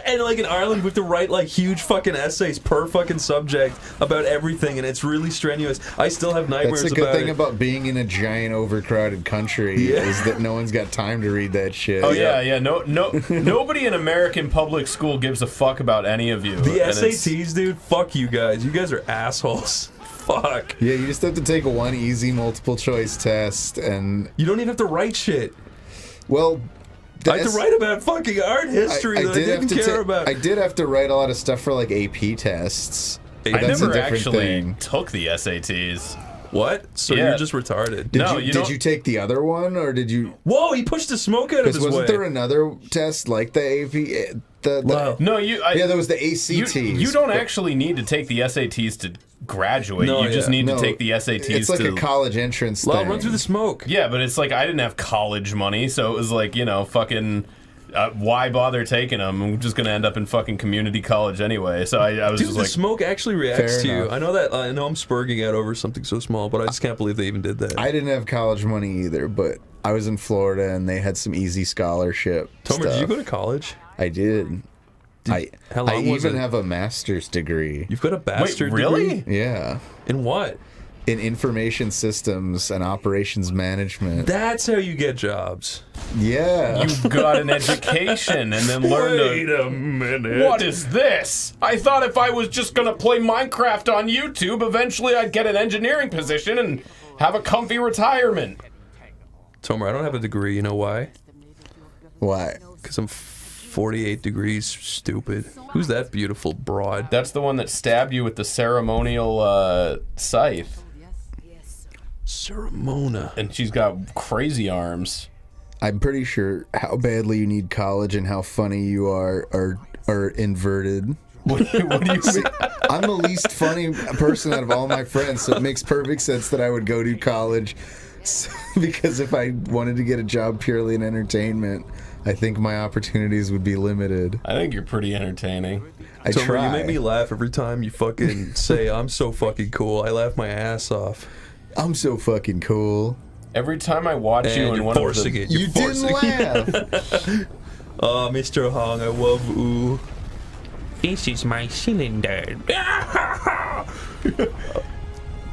And like in Ireland, we have to write like huge fucking essays per fucking subject about everything, and it's really strenuous. I still have nightmares That's about it. the good thing about being in a giant overcrowded country is that no one's got time to read that shit. Oh yeah. No, nobody in American public school gives a fuck about any of you. The SATs, dude, fuck you guys. You guys are assholes. Fuck. Yeah, you just have to take one easy multiple choice test, and you don't even have to write shit. Well, I had to write about fucking art history that I didn't care about. I did have to write a lot of stuff for like AP tests. I never actually took the SATs. What? So you're just retarded. Did you take the other one, or did you? Whoa! He pushed the smoke out of his way. Wasn't there another test like the AP? No, there was the ACTs. You don't actually need to take the SATs to graduate. No, you just need to take the SATs. It's like a college entrance thing. Run through the smoke. Yeah, but it's like I didn't have college money, so it was like, fucking. Why bother taking them? I'm just gonna end up in fucking community college anyway. So I was just like, the smoke actually reacts Fair to you. enough. I know that. I know I'm spurging out over something so small, but I just can't believe they even did that. I didn't have college money either, but I was in Florida and they had some easy scholarship Tomer, stuff. did you go to college? I did. How long I was even it? have a master's degree. You've got a bastard really? degree? Yeah. In what? In information systems and operations management. That's how you get jobs. Yeah. You got an education and then learned Wait a minute. What is this? I thought if I was just gonna play Minecraft on YouTube, eventually I'd get an engineering position and have a comfy retirement. Tomer, I don't have a degree. You know why? Why? Because I'm 48 degrees stupid. Who's that beautiful broad? That's the one that stabbed you with the ceremonial scythe. Ceramona. And she's got crazy arms. I'm pretty sure how badly you need college and how funny you are inverted. What do you mean? I'm the least funny person out of all my friends, so it makes perfect sense that I would go to college. Because if I wanted to get a job purely in entertainment, I think my opportunities would be limited. I think you're pretty entertaining. I try. You make me laugh every time you fucking say I'm so fucking cool. I laugh my ass off. I'm so fucking cool. Every time I watch you in one of the... You didn't laugh. Oh, Mr. Hong, I love ooh. This is my cylinder.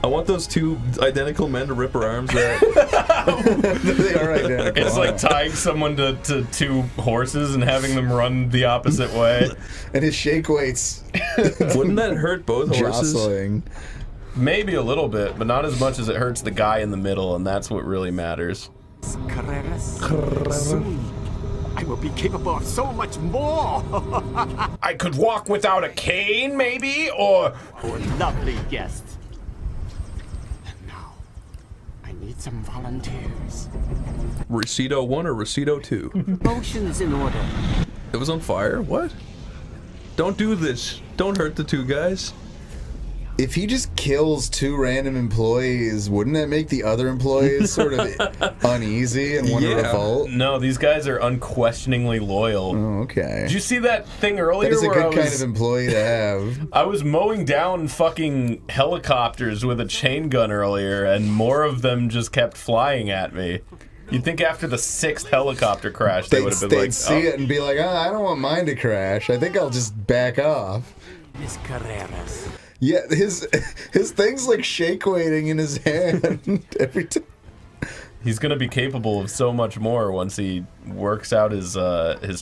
I want those two identical men to rip her arms out. They are identical. It's like tying someone to two horses and having them run the opposite way. And his shake weights. Wouldn't that hurt both horses? Jostling. Maybe a little bit, but not as much as it hurts the guy in the middle, and that's what really matters. Soon, I will be capable of so much more. I could walk without a cane, maybe, or... Oh, lovely guest. And now, I need some volunteers. Recedo 1 or Recedo 2? Motions in order. It was on fire? What? Don't do this. Don't hurt the two guys. If he just kills two random employees, wouldn't that make the other employees sort of uneasy and want to revolt? No, these guys are unquestioningly loyal. Oh, okay. Did you see that thing earlier? That is a where good kind of employee to have. I was mowing down fucking helicopters with a chain gun earlier, and more of them just kept flying at me. You'd think after the 6th helicopter crash, they would have been like, they'd see it and be like, I don't want mine to crash. I think I'll just back off. Miss Carreras. Yeah, his thing's like shake weighting in his hand every time. He's gonna be capable of so much more once he works out his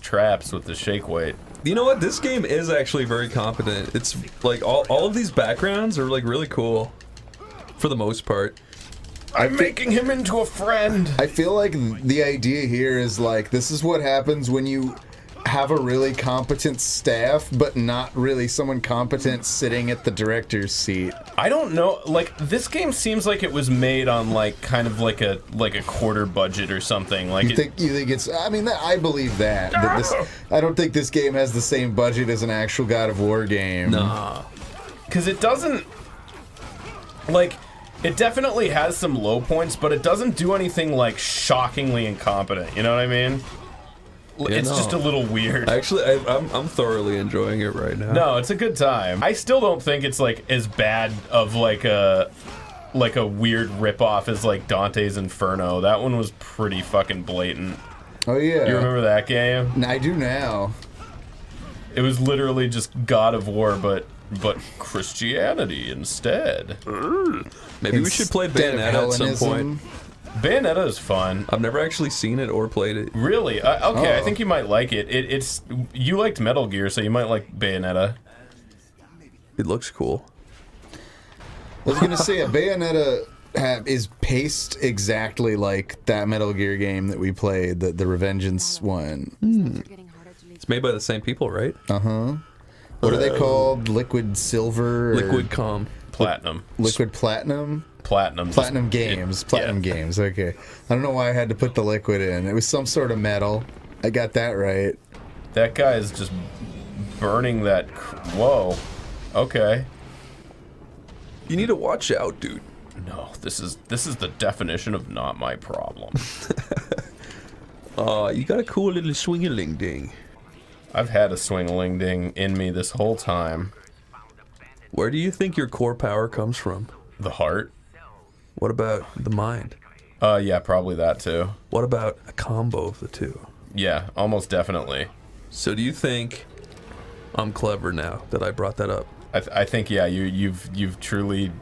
traps with the shake weight. You know what? This game is actually very competent. It's like all of these backgrounds are like really cool, for the most part. I'm making him into a friend. I feel like the idea here is like this is what happens when you have a really competent staff, but not really someone competent sitting at the director's seat. I don't know. Like this game seems like it was made on like kind of like a quarter budget or something. Like you think it's? I mean, I believe that. I don't think this game has the same budget as an actual God of War game. Nah, because it doesn't. Like, it definitely has some low points, but it doesn't do anything like shockingly incompetent. You know what I mean? It's just a little weird. Actually, I'm thoroughly enjoying it right now. No, it's a good time. I still don't think it's like as bad of like a weird ripoff as like Dante's Inferno. That one was pretty fucking blatant. Oh yeah. You remember that game? I do now. It was literally just God of War, but Christianity instead. Maybe we should play Bayonetta at some point. Bayonetta is fun. I've never actually seen it or played it. Really? Okay, I think you might like it. It's you liked Metal Gear, so you might like Bayonetta. It looks cool. I was gonna say a Bayonetta is paced exactly like that Metal Gear game that we played, the Revengeance one. It's made by the same people, right? What are they called? Liquid Silver? Liquid Com. Platinum. Liquid Platinum? Platinum Games. Platinum Games, okay. I don't know why I had to put the liquid in. It was some sort of metal. I got that right. That guy is just burning that... Whoa. Okay. You need to watch out, dude. No, this is the definition of not my problem. You got a cool little swing-a-ling ding. I've had a swing-a-ling ding in me this whole time. Where do you think your core power comes from? The heart. What about the mind? Yeah, probably that too. What about a combo of the two? Yeah, almost definitely. So do you think I'm clever now that I brought that up? I think yeah, you've truly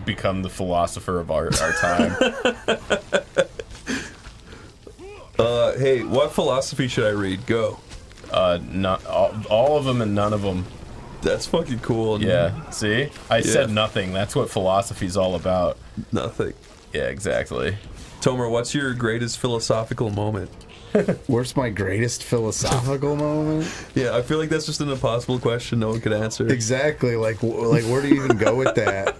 become the philosopher of our time. Hey, what philosophy should I read? Go. Not all of them and none of them. That's fucking cool. Yeah. See, I said nothing. That's what philosophy's all about. Nothing. Yeah, exactly. Tomer, what's your greatest philosophical moment? Where's my greatest philosophical moment? Yeah, I feel like that's just an impossible question no one could answer. Exactly. Like where do you even go with that?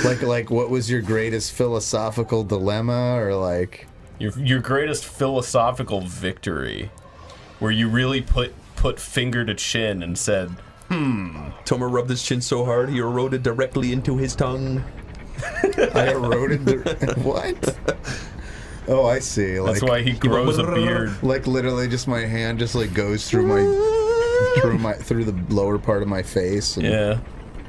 Like what was your greatest philosophical dilemma, or like your greatest philosophical victory, where you really put finger to chin and said, Tomer rubbed his chin so hard he eroded directly into his tongue. I eroded what? Oh, I see. That's why he grows a beard. Like literally, just my hand just like goes through the lower part of my face. And yeah,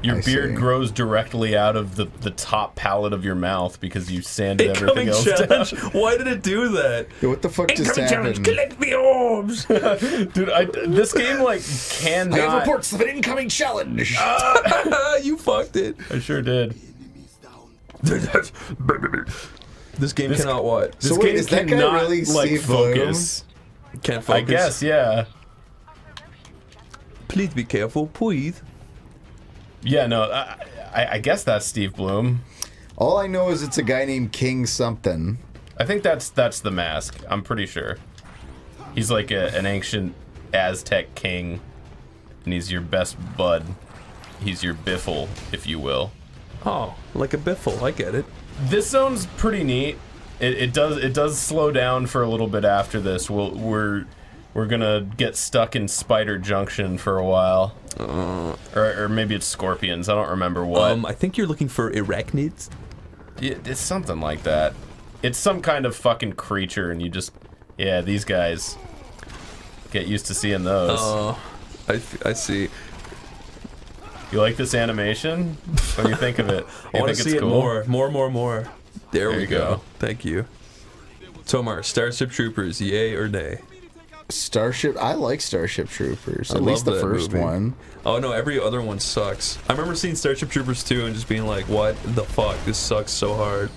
your beard grows directly out of the top palate of your mouth because you sanded everything else down. Why did it do that? Yeah, what the fuck just happened? Collect the orbs. Dude, this game like cannot. I have reports of an incoming challenge. You fucked it. I sure did. This game cannot what? This game is that guy cannot really like Steve focus. Can't focus. I guess, yeah. Please be careful, please. Yeah, no, I guess that's Steve Bloom. All I know is it's a guy named King something. I think that's the mask. I'm pretty sure. He's like an ancient Aztec king, and he's your best bud. He's your biffle, if you will. Oh, like a biffle. I get it. This zone's pretty neat. It does slow down for a little bit after this. We're gonna get stuck in Spider Junction for a while, or maybe it's Scorpions. I don't remember what. I think you're looking for arachnids. Yeah, it's something like that. It's some kind of fucking creature, and you just these guys get used to seeing those. Oh, I see. You like this animation? What do you think of it? I want to see it cool? more. There we go. Thank you. Tomar, Starship Troopers, yay or nay? I like Starship Troopers. At love least the that first movie. one. Oh no, every other one sucks. I remember seeing Starship Troopers 2 and just being like, what the fuck? This sucks so hard.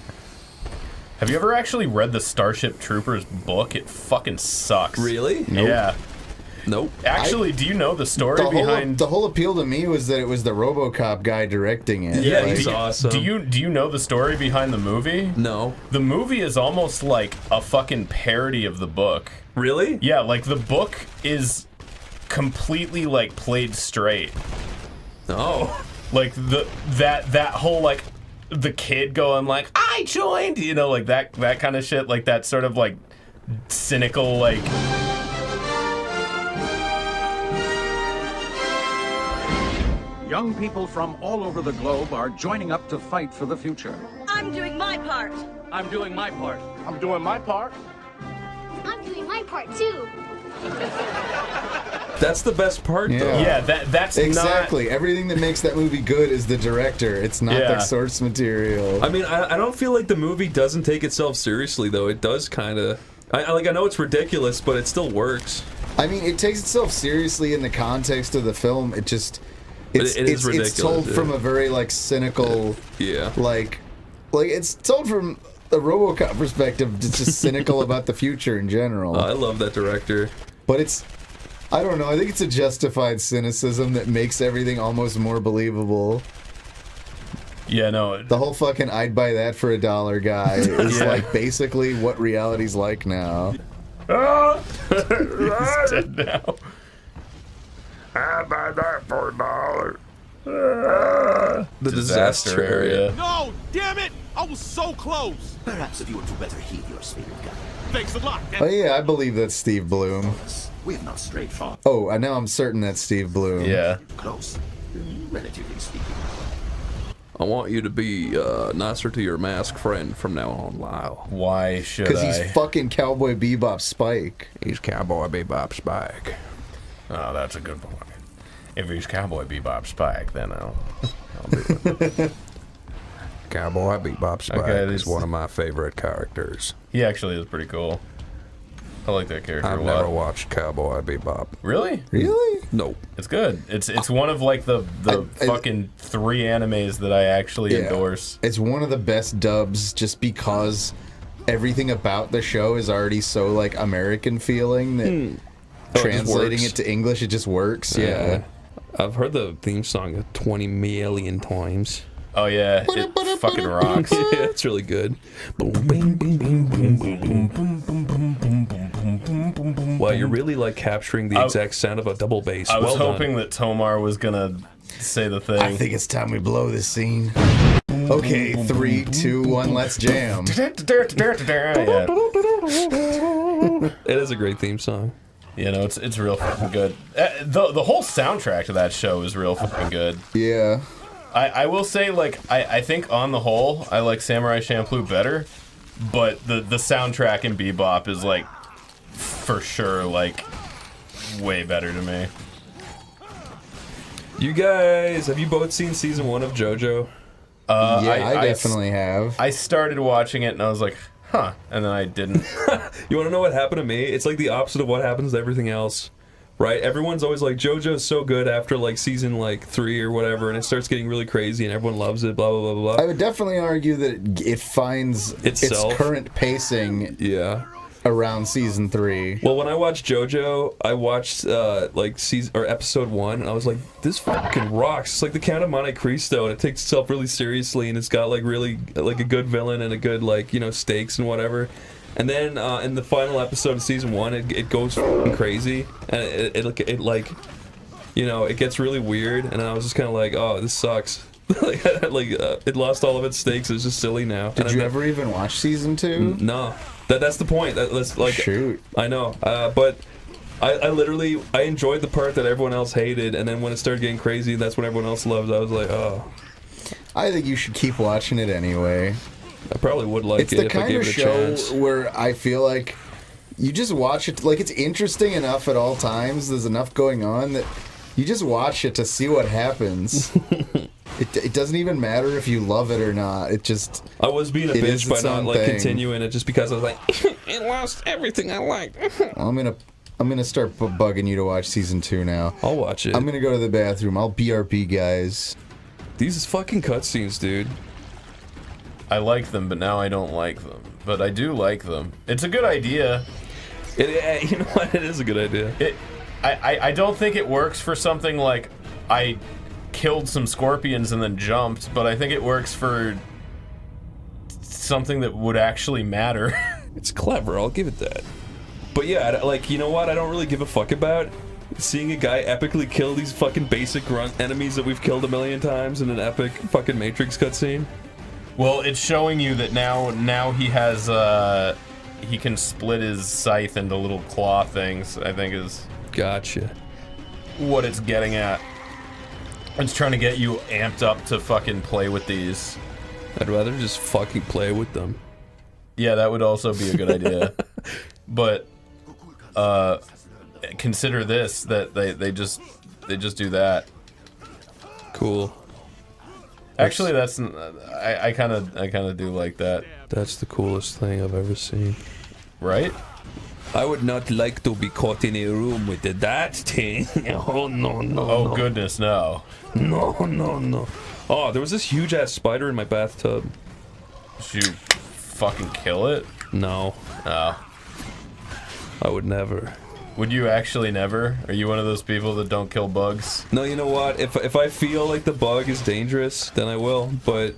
Have you ever actually read the Starship Troopers book? It fucking sucks. Really? Nope. Yeah. Nope. Actually, do you know the story behind... The whole appeal to me was that it was the RoboCop guy directing it. Yeah, he's awesome. Do you know the story behind the movie? No. The movie is almost like a fucking parody of the book. Really? Yeah, like the book is completely like played straight. Oh. Like that whole like the kid going like I joined, you know, like that kind of shit, like that sort of like cynical like. Young people from all over the globe are joining up to fight for the future. I'm doing my part. I'm doing my part. I'm doing my part. I'm doing my part too. That's the best part, though. Yeah, that's exactly. Everything that makes that movie good is the director. It's not the source material. I mean, I don't feel like the movie doesn't take itself seriously, though. It does kind of. I know it's ridiculous, but it still works. I mean, it takes itself seriously in the context of the film. It just. It's ridiculous. It's told from a very like cynical. Yeah. Like it's told from a RoboCop perspective. It's just cynical about the future in general. I love that director. But it's. I don't know. I think it's a justified cynicism that makes everything almost more believable. Yeah, no. The whole fucking "I'd buy that for $1" guy is like basically what reality's like now. He's dead now. I'd buy that for $1. The disaster area. No, damn it! I was so close. Perhaps if you were to better heed your spirit guide. Thanks a lot. Oh yeah, I believe that's Steve Bloom. We have not strayed far. Oh, now I'm certain that's Steve Bloom. Yeah. Close, relatively speaking. I want you to be nicer to your masked friend from now on, Lyle. Why should I? Because he's fucking Cowboy Bebop Spike. He's Cowboy Bebop Spike. Oh, that's a good point. If he's Cowboy Bebop Spike, then I'll do it. Cowboy Bebop Spike is one of my favorite characters. He actually is pretty cool. I like that character a lot. I've never watched Cowboy Bebop. Really? Really? Nope. It's good. It's one of like the fucking 3 animes that I actually endorse. It's one of the best dubs just because everything about the show is already so like American feeling that translating it to English, it just works. Yeah. I've heard the theme song 20 million times. Oh yeah, it fucking rocks. Yeah, it's really good. Wow, you're really like capturing the exact sound of a double bass. I was hoping that Tomar was gonna say the thing. I think it's time we blow this scene. Okay, 3, 2, 1, let's jam. It is a great theme song. You know, it's real fucking good. The whole soundtrack to that show is real fucking good. Yeah. I will say, like, I think on the whole, I like Samurai Champloo better, but the soundtrack in Bebop is, like, for sure, like, way better to me. You guys, have you both seen season 1 of JoJo? Yeah, I definitely have. I started watching it and I was like, huh, and then I didn't. You want to know what happened to me? It's like the opposite of what happens to everything else. Right? Everyone's always like, JoJo's so good after like season like 3 or whatever, and it starts getting really crazy and everyone loves it, blah, blah, blah, blah. I would definitely argue that it finds its current pacing around season 3. Well, when I watched JoJo, I watched like season or episode 1, and I was like, this fucking rocks. It's like the Count of Monte Cristo, and it takes itself really seriously, and it's got like really like a good villain and a good like, you know, stakes and whatever. And then in the final episode of season 1, it goes fucking crazy, and it like, you know, it gets really weird, and I was just kind of like, oh, this sucks. It lost all of its stakes. It's just silly now. Did you ever even watch season 2? No, that's the point. That's like, shoot. I know, but I literally enjoyed the part that everyone else hated, and then when it started getting crazy, that's what everyone else loves. I was like, oh. I think you should keep watching it anyway. I probably would like it's it the if kind I gave of it a show chance. where I feel like you just watch it, like it's interesting enough at all times, there's enough going on that you just watch it to see what happens. It doesn't even matter if you love it or not. It just... I was being a bitch by not like thing. continuing it just because I was like, it lost everything I liked. I'm gonna start bugging you to watch season 2 now. I'll watch it. I'm gonna go to the bathroom. I'll BRB, guys. These fucking cutscenes, dude. I like them, but now I don't like them. But I do like them. It's a good idea. You know what? It is a good idea. I don't think it works for something like I killed some scorpions and then jumped, but I think it works for something that would actually matter. It's clever, I'll give it that. But yeah, like, you know what I don't really give a fuck about? Seeing a guy epically kill these fucking basic grunt enemies that we've killed a million times in an epic fucking Matrix cutscene. Well, it's showing you that now he has, he can split his scythe into little claw things, I think is... Gotcha. What it's getting at. It's trying to get you amped up to fucking play with these. I'd rather just fucking play with them. Yeah, that would also be a good idea. But, consider this that they just do that. Cool. Actually, that's I kind of do like that. That's the coolest thing I've ever seen. Right? I would not like to be caught in a room with that thing. Oh no no. Oh no. goodness, no. No no no. Oh, there was this huge ass spider in my bathtub. Did you fucking kill it? No. Oh. I would never. Would you actually never? Are you one of those people that don't kill bugs? No, you know what? If I feel like the bug is dangerous, then I will. But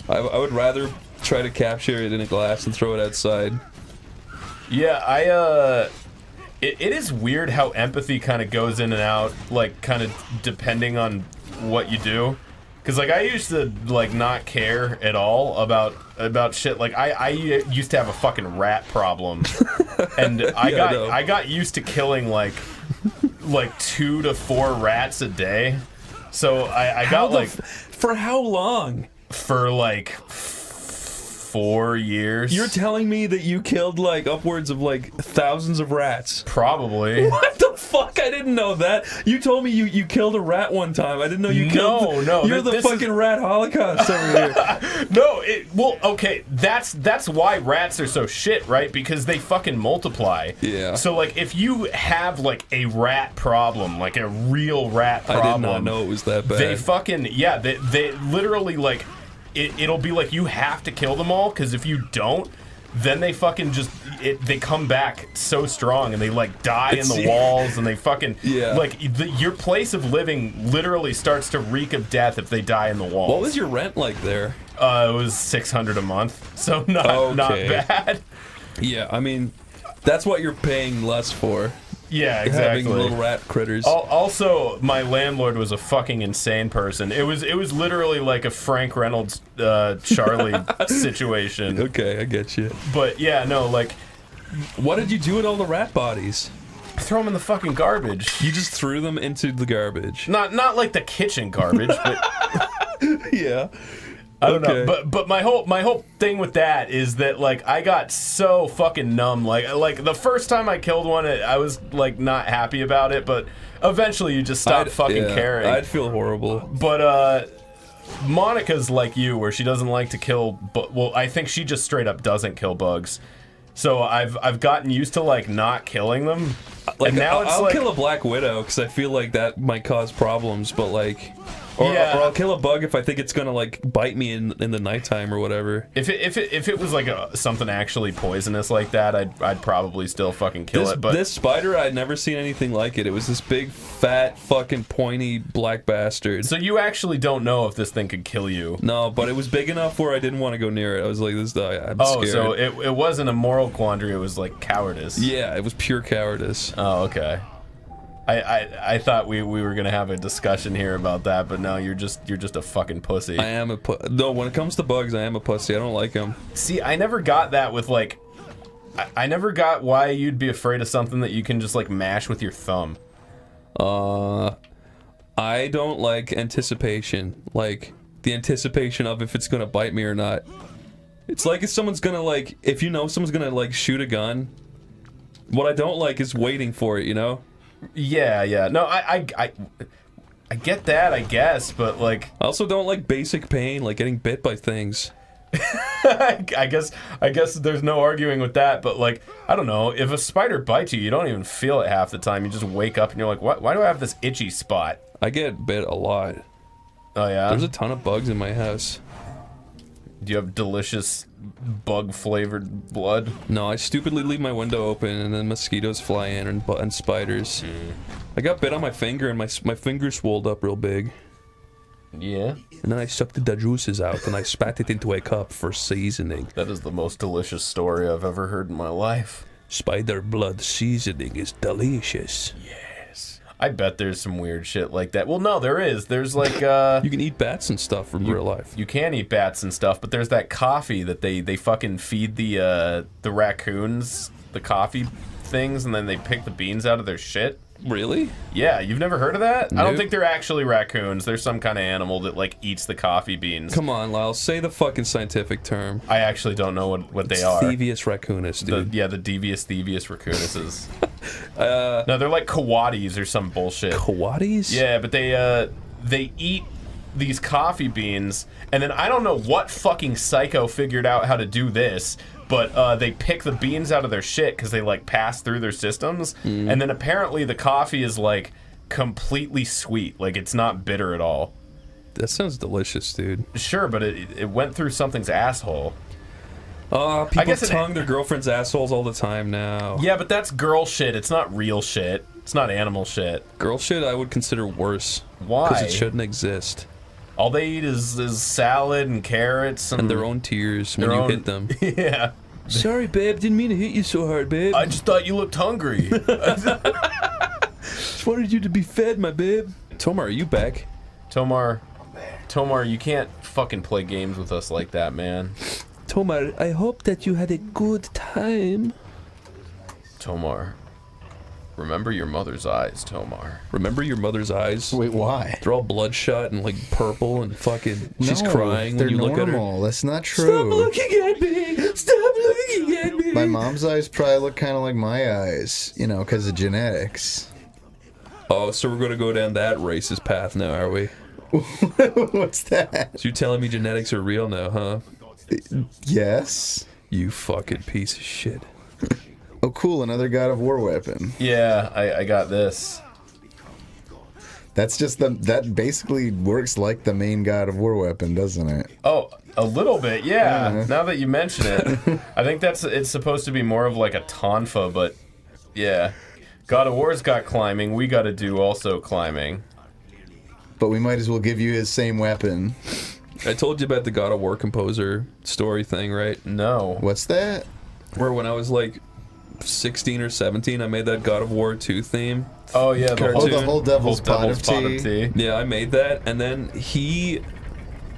I would rather try to capture it in a glass and throw it outside. Yeah, it is weird how empathy kind of goes in and out, like, kind of depending on what you do. Because, like, I used to, like, not care at all about shit. Like, I used to have a fucking rat problem. And I got used to killing, like 2 to 4 rats a day. So I got, like... For how long? For, like... 4 years. You're telling me that you killed like upwards of like thousands of rats? Probably. What the fuck? I didn't know that. You told me you killed a rat one time. I didn't know you killed. No. You're the fucking rat holocaust over here. No. Well, okay. That's why rats are so shit, right? Because they fucking multiply. Yeah. So like, if you have like a rat problem, like a real rat problem, I did not know it was that bad. They fucking They literally like. It'll be like you have to kill them all, because if you don't, then they fucking just they come back so strong and they like die in the walls and they fucking like your place of living literally starts to reek of death if they die in the walls. What was your rent like there? It was $600 a month, so not bad. Yeah, I mean, that's what you're paying less for. Yeah, exactly. Having little rat critters. Also, my landlord was a fucking insane person. It was literally like a Frank Reynolds, Charlie situation. Okay, I get you. But yeah, no, like, what did you do with all the rat bodies? Throw them in the fucking garbage. You just threw them into the garbage. Not like the kitchen garbage, but yeah. I don't know, but my whole thing with that is that like I got so fucking numb. Like the first time I killed one, I was like not happy about it, but eventually you just stop fucking caring. I'd feel horrible. But Monica's like you, where she doesn't like to kill. Well, I think she just straight up doesn't kill bugs. So I've gotten used to like not killing them. Like and now I'll kill a black widow because I feel like that might cause problems, but like. Or I'll kill a bug if I think it's gonna like bite me in the nighttime or whatever. If it was like something actually poisonous like that, I'd probably still fucking kill it. But this spider, I'd never seen anything like it. It was this big, fat, fucking pointy black bastard. So you actually don't know if this thing could kill you? No, but it was big enough where I didn't want to go near it. I was like, I'm scared. Oh, so it wasn't a moral quandary. It was like cowardice. Yeah, it was pure cowardice. Oh, okay. I thought we were gonna have a discussion here about that, but no, you're just a fucking pussy. I am no. When it comes to bugs, I am a pussy. I don't like them. See, I never got that with like. I never got why you'd be afraid of something that you can just like mash with your thumb. I don't like anticipation. Like the anticipation of if it's gonna bite me or not. It's like if someone's gonna like, if you know someone's gonna like shoot a gun. What I don't like is waiting for it. You know. Yeah. No, I get that, I guess, but like I also don't like basic pain, like getting bit by things. I guess there's no arguing with that, but like I don't know, if a spider bites you, you don't even feel it half the time. You just wake up and you're like, why do I have this itchy spot? I get bit a lot. Oh yeah? There's a ton of bugs in my house. Do you have delicious bug-flavored blood? No, I stupidly leave my window open and then mosquitoes fly in and spiders. I got bit on my finger and my finger swelled up real big. Yeah? And then I sucked the juices out and I spat it into a cup for seasoning. That is the most delicious story I've ever heard in my life. Spider blood seasoning is delicious. Yes. I bet there's some weird shit like that. Well, no, there is. There's like, you can eat bats and stuff from real life. You can eat bats and stuff, but there's that coffee that they fucking feed the raccoons, the coffee things, and then they pick the beans out of their shit. Really? Yeah, you've never heard of that? I Nope. don't think they're actually raccoons. They're some kind of animal that like eats the coffee beans. Come on, Lyle. Say the fucking scientific term. I actually don't know what they It's are. Thievius raccoonus, dude. The devious raccoonus. No, they're like coatis or some bullshit. Coatis? Yeah, but they eat these coffee beans, and then I don't know what fucking psycho figured out how to do this, but they pick the beans out of their shit because they like pass through their systems, and then apparently the coffee is like completely sweet, like it's not bitter at all. That sounds delicious, dude. Sure, but it went through something's asshole. People tongue their girlfriend's assholes all the time now. Yeah, but that's girl shit. It's not real shit. It's not animal shit. Girl shit I would consider worse. Why? Because it shouldn't exist. All they eat is salad and carrots and their own tears when you hit them. Yeah. Sorry, babe. Didn't mean to hit you so hard, babe. I just thought you looked hungry. Just wanted you to be fed, my babe. Tomar, are you back? Tomar, you can't fucking play games with us like that, man. Tomar, I hope that you had a good time. Tomar, remember your mother's eyes, Tomar. Remember your mother's eyes? Wait, why? They're all bloodshot and like purple and fucking. She's No, crying they're when you look at her. normal. That's not true. Stop looking at me! Stop looking at me! My mom's eyes probably look kind of like my eyes, you know, because of genetics. Oh, so we're going to go down that racist path now, are we? What's that? So you're telling me genetics are real now, huh? Yes. You fucking piece of shit. Oh, cool, another God of War weapon. Yeah, I got this. That's just that basically works like the main God of War weapon, doesn't it? Oh, a little bit, yeah. Now that you mention it, I think it's supposed to be more of like a tonfa, but yeah. God of War's got climbing, we gotta do also climbing. But we might as well give you his same weapon. I told you about the God of War composer story thing, right? No. What's that? Where when I was like 16 or 17, I made that God of War 2 theme. Oh yeah, the whole Devil's Pot of Tea. Yeah, I made that, and then he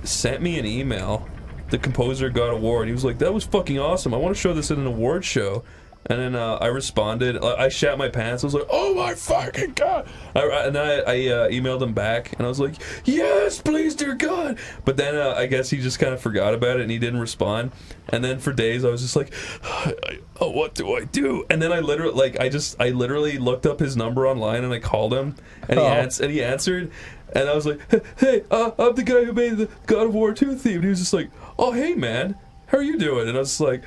sent me an email, the composer of God of War, and he was like, that was fucking awesome. I want to show this at an award show. And then I responded. I shat my pants. I was like, "Oh my fucking god!" And then I emailed him back, and I was like, "Yes, please, dear God." But then I guess he just kind of forgot about it, and he didn't respond. And then for days, I was just like, "Oh, what do I do?" And then I literally looked up his number online, and I called him, and he answered. And I was like, "Hey, I'm the guy who made the God of War 2 theme." And he was just like, "Oh, hey, man. How are you doing?" And I was like,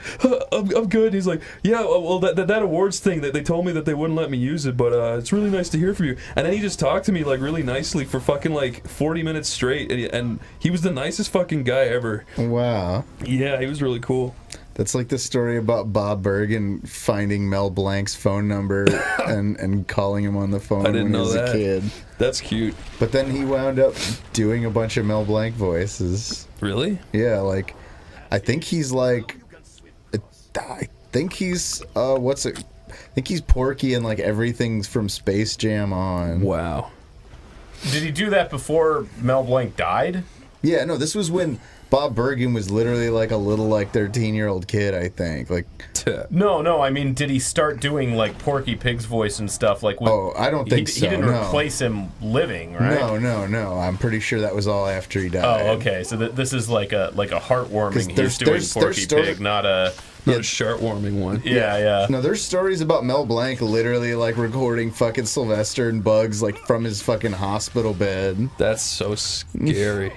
I'm good. He's like, yeah, well, that awards thing, that they told me that they wouldn't let me use it, but it's really nice to hear from you. And then he just talked to me like really nicely for fucking like 40 minutes straight, and he was the nicest fucking guy ever. Wow. Yeah, he was really cool. That's like the story about Bob Bergen finding Mel Blanc's phone number and calling him on the phone I didn't when he know was that. a kid. That's cute. But then he wound up doing a bunch of Mel Blanc voices. Really? Yeah, like I think he's like, I think he's Porky and like everything's from Space Jam on. Wow. Did he do that before Mel Blanc died? Yeah, no, this was when Bob Bergen was literally like a little like 13-year-old kid, I think. Like, No, I mean, did he start doing like Porky Pig's voice and stuff? Like, I don't think so. He didn't no. replace him living, right? No. I'm pretty sure that was all after he died. Oh, okay. So this is like a heartwarming. He's doing Porky Pig, not a heartwarming one. Yeah. No, there's stories about Mel Blanc literally like recording fucking Sylvester and Bugs like from his fucking hospital bed. That's so scary.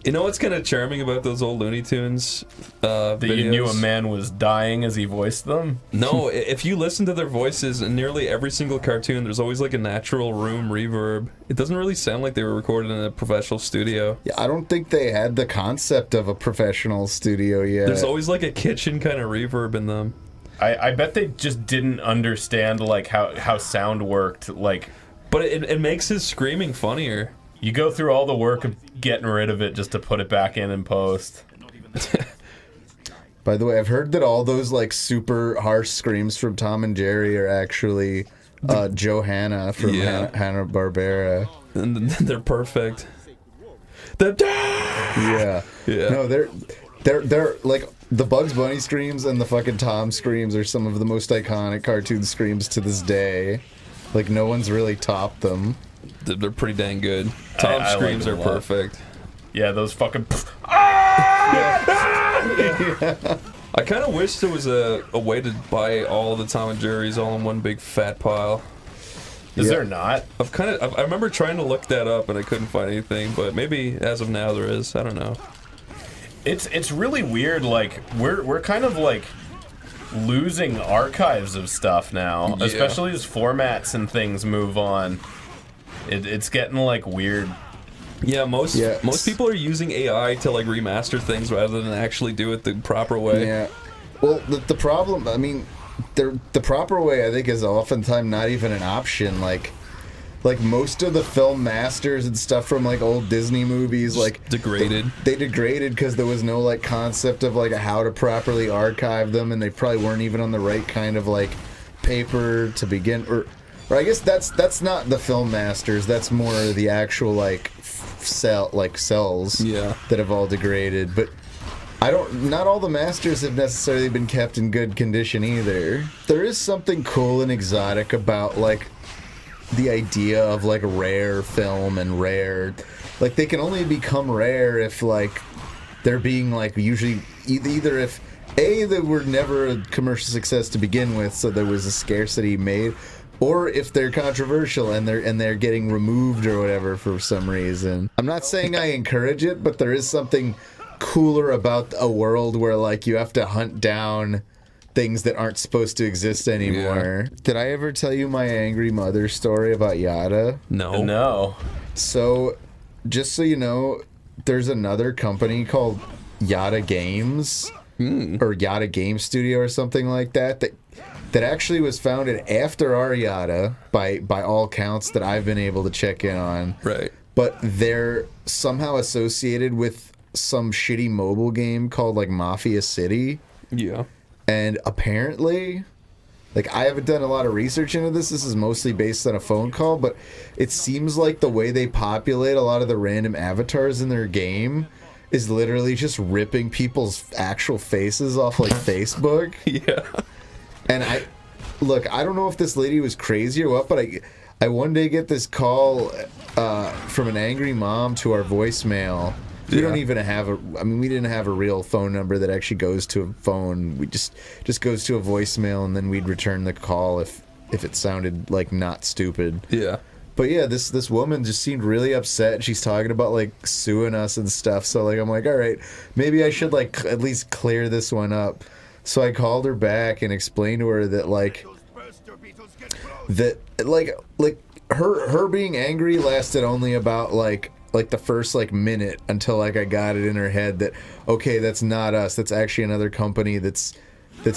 You know what's kind of charming about those old Looney Tunes that videos? You knew a man was dying as he voiced them? No, if you listen to their voices in nearly every single cartoon, there's always like a natural room reverb. It doesn't really sound like they were recorded in a professional studio. Yeah, I don't think they had the concept of a professional studio yet. There's always like a kitchen kind of reverb in them. I bet they just didn't understand like how sound worked. Like, but it makes his screaming funnier. You go through all the work of getting rid of it just to put it back in post. By the way, I've heard that all those like super harsh screams from Tom and Jerry are actually Johanna from Hanna-Barbera. And they're perfect. Yeah. No, they're like the Bugs Bunny screams and the fucking Tom screams are some of the most iconic cartoon screams to this day. Like no one's really topped them. They're pretty dang good. Tom screams are perfect. Yeah, those fucking. I kind of wish there was a way to buy all the Tom and Jerry's all in one big fat pile. Is there not? I remember trying to look that up and I couldn't find anything, but maybe as of now there is. I don't know. It's really weird. Like we're kind of like losing archives of stuff now, especially as formats and things move on. It's getting like weird. Yeah, most people are using AI to like remaster things rather than actually do it the proper way. Yeah. Well, the problem, I mean, the proper way I think is oftentimes not even an option. Like most of the film masters and stuff from like old Disney movies, like degraded. They degraded because there was no like concept of like how to properly archive them, and they probably weren't even on the right kind of like paper to begin. Or I guess that's not the film masters. That's more the actual like cells that have all degraded. But not all the masters have necessarily been kept in good condition either. There is something cool and exotic about like the idea of like rare film and rare, like they can only become rare if like they're being like usually either if they were never a commercial success to begin with, so there was a scarcity made, or if they're controversial and they're getting removed or whatever for some reason. I'm not saying I encourage it, but there is something cooler about a world where like you have to hunt down things that aren't supposed to exist anymore. Yeah. Did I ever tell you my angry mother story about Yada? No. So, just so you know, there's another company called Yada Games or Yada Game Studio or something like that actually was founded after our Yada by all counts that I've been able to check in on. Right. But they're somehow associated with some shitty mobile game called like Mafia City. Yeah. And apparently, like, I haven't done a lot of research into this. This is mostly based on a phone call, but it seems like the way they populate a lot of the random avatars in their game is literally just ripping people's actual faces off, like, Facebook. Yeah. And I don't know if this lady was crazy or what, but I one day get this call from an angry mom to our voicemail. We don't even have we didn't have a real phone number that actually goes to a phone. We just goes to a voicemail, and then we'd return the call if it sounded like not stupid. Yeah. But yeah, this woman just seemed really upset. She's talking about like suing us and stuff. So like I'm like, all right, maybe I should like at least clear this one up. So I called her back and explained to her that like her being angry lasted only about like the first like minute until like I got it in her head that okay, that's not us, that's actually another company that's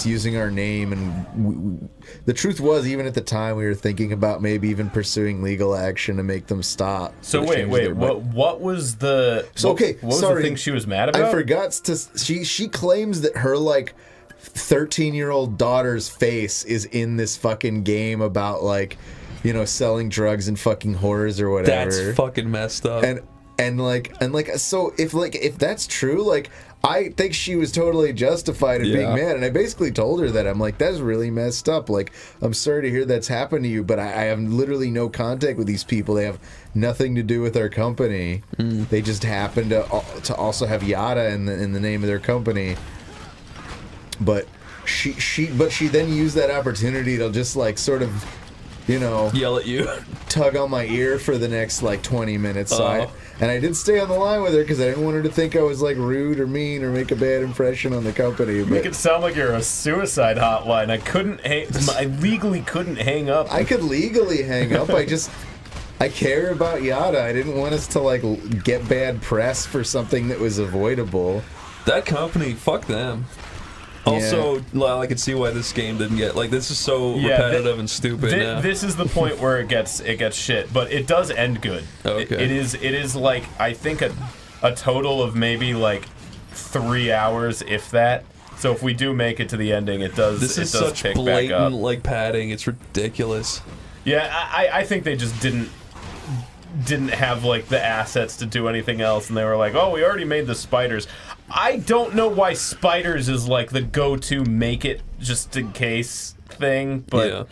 using our name. And the truth was, even at the time, we were thinking about maybe even pursuing legal action to make them stop. So wait, what was the what was the thing she was mad about? I forgot to she claims that her like 13-year-old daughter's face is in this fucking game about like, you know, selling drugs and fucking whores or whatever. That's fucking messed up. And so if that's true, like I think she was totally justified in being mad, and I basically told her that I'm like, that's really messed up. Like, I'm sorry to hear that's happened to you, but I have literally no contact with these people. They have nothing to do with our company. They just happen to also have Yada in the name of their company. But she then used that opportunity to just like sort of, you know, yell at you, tug on my ear for the next like 20 minutes. So I did stay on the line with her because I didn't want her to think I was like rude or mean or make a bad impression on the company. But make it sound like you're a suicide hotline. I legally couldn't hang up. I could legally hang up. I care about Yada. I didn't want us to like get bad press for something that was avoidable. That company, fuck them. Also, I can see why this game didn't get like this is so repetitive and stupid. This is the point where it gets shit, but it does end good. Okay. It is like I think a total of maybe like 3 hours, if that. So if we do make it to the ending, it does. This is does such pick blatant back up. like padding. It's ridiculous. Yeah, I think they just didn't have like the assets to do anything else, and they were like, oh, we already made the spiders. I don't know why spiders is like the go-to make it just in case thing, but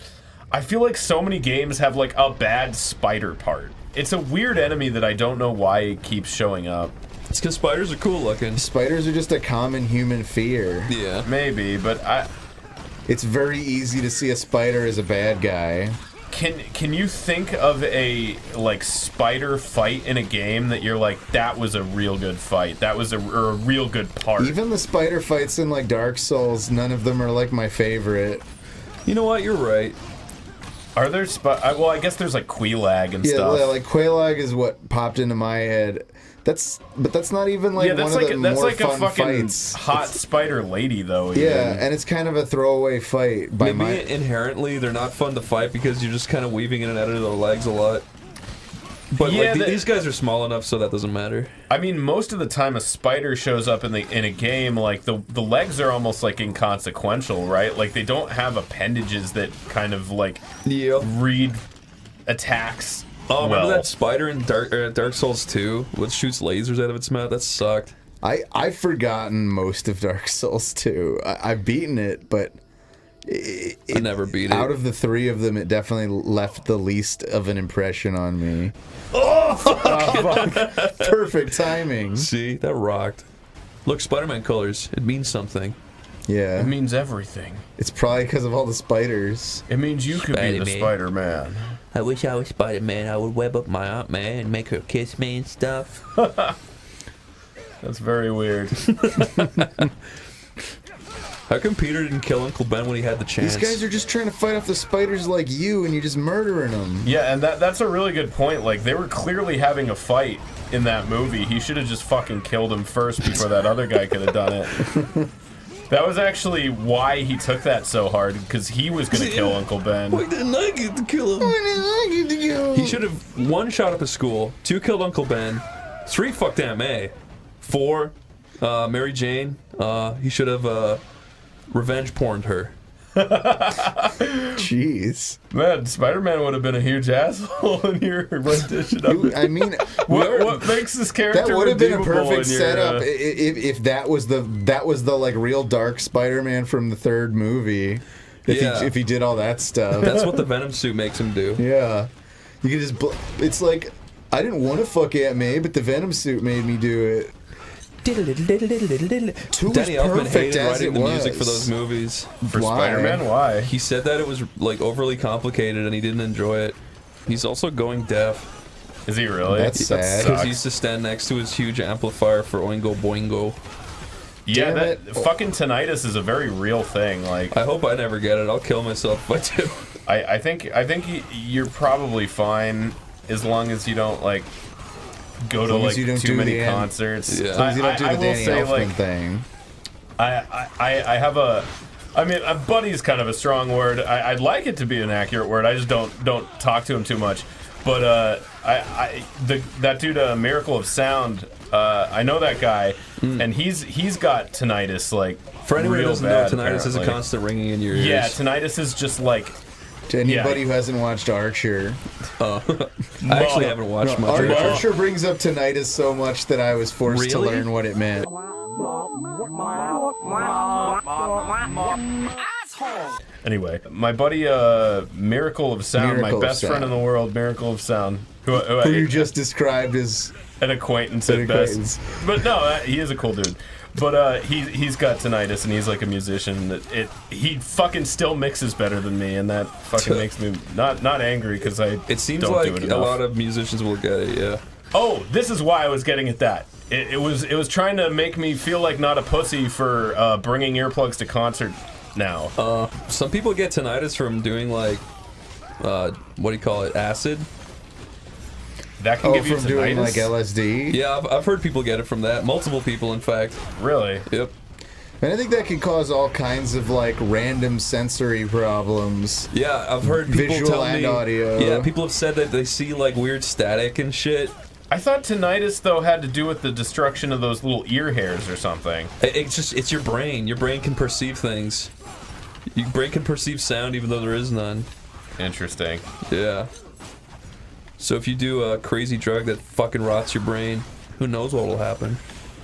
I feel like so many games have like a bad spider part. It's a weird enemy that I don't know why it keeps showing up. It's because spiders are cool looking. Spiders are just a common human fear. Yeah. Maybe, but it's very easy to see a spider as a bad guy. Can you think of a like spider fight in a game that you're like, that was a real good fight, that was a real good part? Even the spider fights in like Dark Souls, none of them are like my favorite. You know what? You're right. Are there well, I guess there's like Quelaag and stuff. Yeah, like Quelaag is what popped into my head. But that's not even like one of the more fun a fucking fights. Hot spider lady though. Yeah, and it's kind of a throwaway fight. Maybe inherently they're not fun to fight because you're just kind of weaving in and out of their legs a lot. But yeah, like, these guys are small enough, so that doesn't matter. I mean, most of the time a spider shows up in a game, like the legs are almost like inconsequential, right? Like they don't have appendages that kind of like read attacks. Oh, remember that spider in Dark Souls 2, which shoots lasers out of its mouth? That sucked. I've forgotten most of Dark Souls 2. I've beaten it, but I never beat it. Out of the 3 of them, it definitely left the least of an impression on me. Oh, fuck. Perfect timing. See, that rocked. Look, Spider-Man colors. It means something. Yeah. It means everything. It's probably because of all the spiders. It means you could be the Spider-Man. I wish I was Spider-Man. I would web up my Aunt May and make her kiss me and stuff. That's very weird. How come Peter didn't kill Uncle Ben when he had the chance? These guys are just trying to fight off the spiders like you, and you're just murdering them. Yeah, and that's a really good point. Like, they were clearly having a fight in that movie. He should have just fucking killed him first before that other guy could have done it. That was actually why he took that so hard, because he was going to kill Uncle Ben. Why didn't I get to kill him? Why didn't I get to kill him? He should have 1 shot up his school, 2 killed Uncle Ben, 3 fucked Aunt May, 4 Mary Jane. He should have revenge porned her. Jeez. Man, Spider-Man would have been a huge asshole in your rendition of it. I mean, what makes this character that would have been a redeemable perfect in your, setup if that was the like real dark Spider-Man from the 3rd movie. If he did all that stuff. That's what the Venom suit makes him do. Yeah. You can just it's like I didn't want to fuck Aunt May, but the Venom suit made me do it. Danny Elfman hated writing the music for those movies. For Spider-Man? Why? He said that it was like overly complicated and he didn't enjoy it. He's also going deaf. Is he really? That's sad. Because he used to stand next to his huge amplifier for Oingo Boingo. Yeah, that fucking tinnitus is a very real thing. Like, I hope I never get it. I'll kill myself if I do. I think you're probably fine as long as you don't like go to like too many concerts. Yeah. As long as you don't do the Danny Elfman thing. I have a, I mean, a buddy's kind of a strong word. I'd like it to be an accurate word. I just don't talk to him too much. But that dude, Miracle of Sound, I know that guy, and he's got tinnitus like for anyone who doesn't know, tinnitus apparently. is a constant ringing in your ears. Yeah, tinnitus is just like. To anybody who hasn't watched Archer. I actually haven't watched much Archer. Archer brings up tinnitus so much that I was forced to learn what it meant. Anyway, my buddy Miracle of Sound, my best friend in the world, Miracle of Sound, who you just described as an acquaintance at best. But no, he is a cool dude. But he's got tinnitus and he's like a musician. He fucking still mixes better than me, and that fucking makes me not angry because It seems don't like do it a lot of musicians will get it. Yeah. Oh, this is why I was getting at that. It was trying to make me feel like not a pussy for bringing earplugs to concert now. Some people get tinnitus from doing like what do you call it, acid. That can give you from tinnitus? doing like LSD? Yeah, I've heard people get it from that. Multiple people, in fact. Really? Yep. And I think that can cause all kinds of like random sensory problems. Yeah, I've heard people visual tell and me, audio. Yeah, people have said that they see like weird static and shit. I thought tinnitus though had to do with the destruction of those little ear hairs or something. It's your brain. Your brain can perceive things. Your brain can perceive sound even though there is none. Interesting. Yeah. So if you do a crazy drug that fucking rots your brain, who knows what will happen?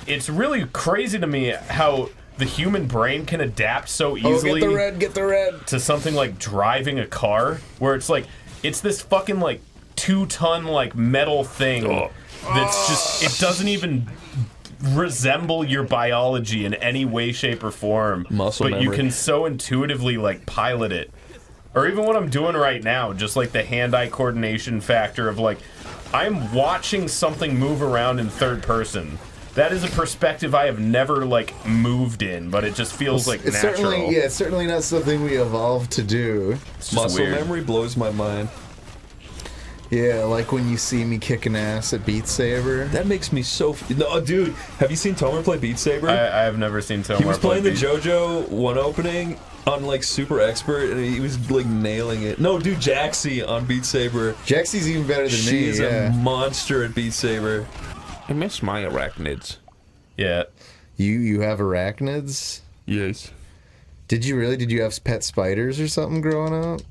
It's really crazy to me how the human brain can adapt so easily. Get the red. To something like driving a car, where it's like it's this fucking like 2-ton like metal thing that's just it doesn't even resemble your biology in any way, shape, or form. Muscle but memory. you can so intuitively like pilot it. Or even what I'm doing right now, just like the hand-eye coordination factor of like, I'm watching something move around in third person. That is a perspective I have never like moved in, but it just feels like It's natural. it's certainly not something we evolved to do. It's just Muscle weird. memory blows my mind. Yeah, like when you see me kicking ass at Beat Saber. That makes me so... No, dude, have you seen Tomer play Beat Saber? I have never seen Tomer. He was play playing the Beat. JoJo 1 opening on like super expert, and he was like nailing it. No, dude, Jaxie on Beat Saber. Jaxie's even better than She me. is a monster at Beat Saber. I miss my arachnids. Yeah. You have arachnids? Yes. Did you really? Did you have pet spiders or something growing up?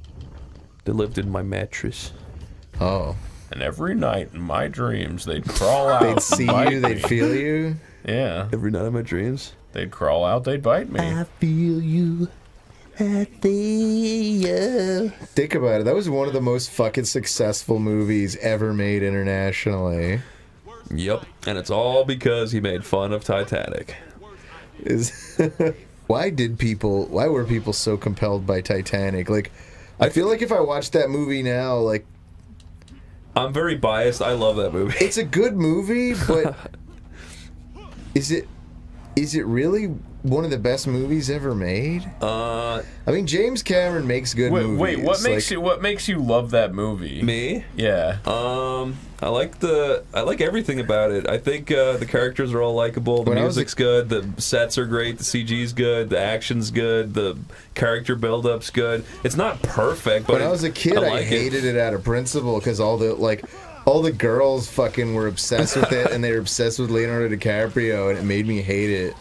They lived in my mattress. Oh. And every night in my dreams, they'd crawl out. They'd see bite you, they'd me. feel you. Yeah. Every night of my dreams. They'd crawl out, they'd bite me. I feel you. I feel you. Think about it. That was one of the most fucking successful movies ever made internationally. Yep. And it's all because he made fun of Titanic. Why were people so compelled by Titanic? Like, I feel like if I watched that movie now, like, I'm very biased. I love that movie. it's a good movie, but is it really one of the best movies ever made? I mean, James Cameron makes good movies. Wait, what makes you love that movie? Me? Yeah. I like everything about it. I think the characters are all likable. The When I was music's good. The sets are great. The CG's good. The action's good. The character build-up's good. It's not perfect, but When I was a kid, I hated it out of principle because all the girls fucking were obsessed with it, and they were obsessed with Leonardo DiCaprio, and it made me hate it.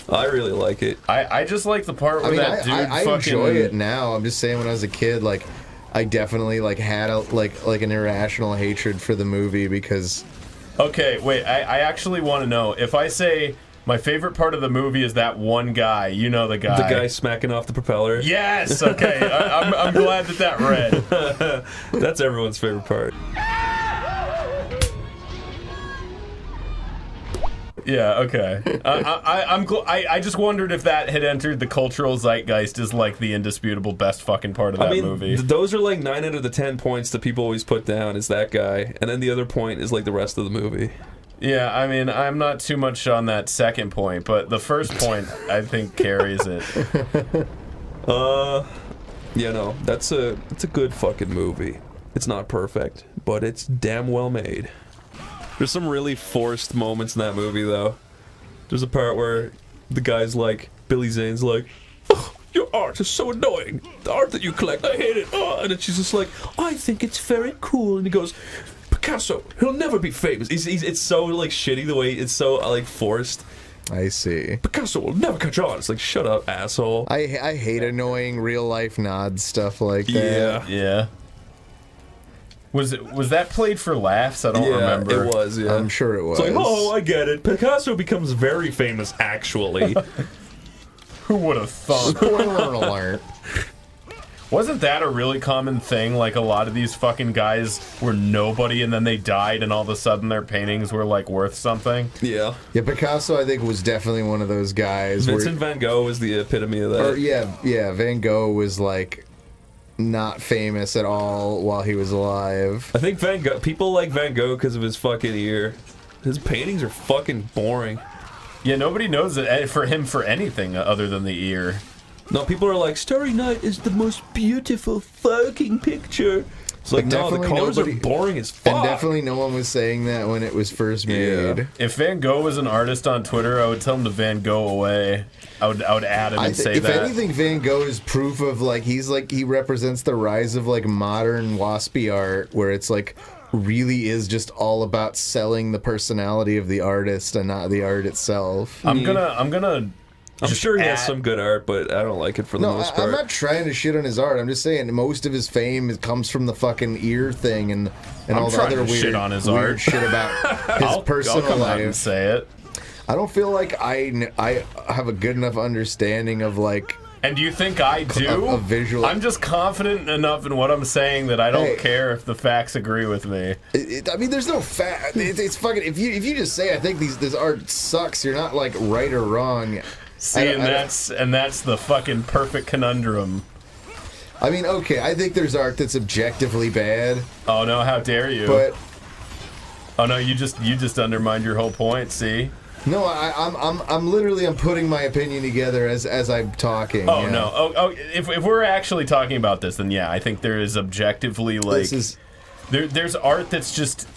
I really like it. I just like the part where that dude I fucking... enjoy it now. I'm just saying, when I was a kid, like, I definitely like had an irrational hatred for the movie because. Okay, wait. I actually want to know if I say my favorite part of the movie is that one guy. You know the guy. The guy smacking off the propeller. Yes. Okay. I'm glad that read. That's everyone's favorite part. Yeah, okay. I just wondered if that had entered the cultural zeitgeist as like the indisputable best fucking part of that movie. Those are like 9 out of the 10 points that people always put down is that guy, and then the other point is like the rest of the movie. Yeah, I mean, I'm not too much on that second point, but the first point I think carries it. Yeah, no, it's a good fucking movie. It's not perfect, but it's damn well made. There's some really forced moments in that movie, though. There's a part where the guy's like, Billy Zane's like, oh, your art is so annoying. The art that you collect, I hate it. Oh, and then she's just like, I think it's very cool. And he goes, Picasso, he'll never be famous. It's so like shitty the way it's so like forced. I see. Picasso will never catch on. It's like, shut up, asshole. I hate annoying real life nod stuff like that. Yeah. Was that played for laughs? I don't remember. It was, yeah. I'm sure it was. It's like, oh, I get it. Picasso becomes very famous, actually. Who would have thought? Spoiler alert. Wasn't that a really common thing? Like, a lot of these fucking guys were nobody, and then they died, and all of a sudden their paintings were, like, worth something? Yeah. Yeah, Picasso, I think, was definitely one of those guys. Vincent Van Gogh was the epitome of that. Or, yeah, Van Gogh was, like, not famous at all while he was alive. I think Van Gogh, people like Van Gogh because of his fucking ear. His paintings are fucking boring. Yeah, nobody knows it for him for anything other than the ear. No, people are like, Starry Night is the most beautiful fucking picture. It's like, no, the colors are boring as fuck. And definitely no one was saying that when it was first made. Yeah. If Van Gogh was an artist on Twitter, I would tell him to Van Gogh away. I would add him and say if that. If anything, Van Gogh is proof of, like, he represents the rise of, like, modern waspy art, where it's, like, really is just all about selling the personality of the artist and not the art itself. I'm gonna I'm sure he has some good art, but I don't like it for the most part. I'm not trying to shit on his art. I'm just saying most of his fame comes from the fucking ear thing and all the other weird shit on his weird art. shit about his personal I'll come life. out and say it. I don't feel like I have a good enough understanding of like. And do you think I do? A visual. I'm just confident enough in what I'm saying that I don't care if the facts agree with me. I mean, there's no fact. It's fucking. If you just say I think this art sucks, you're not like right or wrong. See, and that's the fucking perfect conundrum. I mean, okay, I think there's art that's objectively bad. Oh no, how dare you? But oh no, you just undermined your whole point. See. No, I'm literally putting my opinion together as I'm talking. Oh no! Oh, if we're actually talking about this, then yeah, I think there is objectively like there's art that's just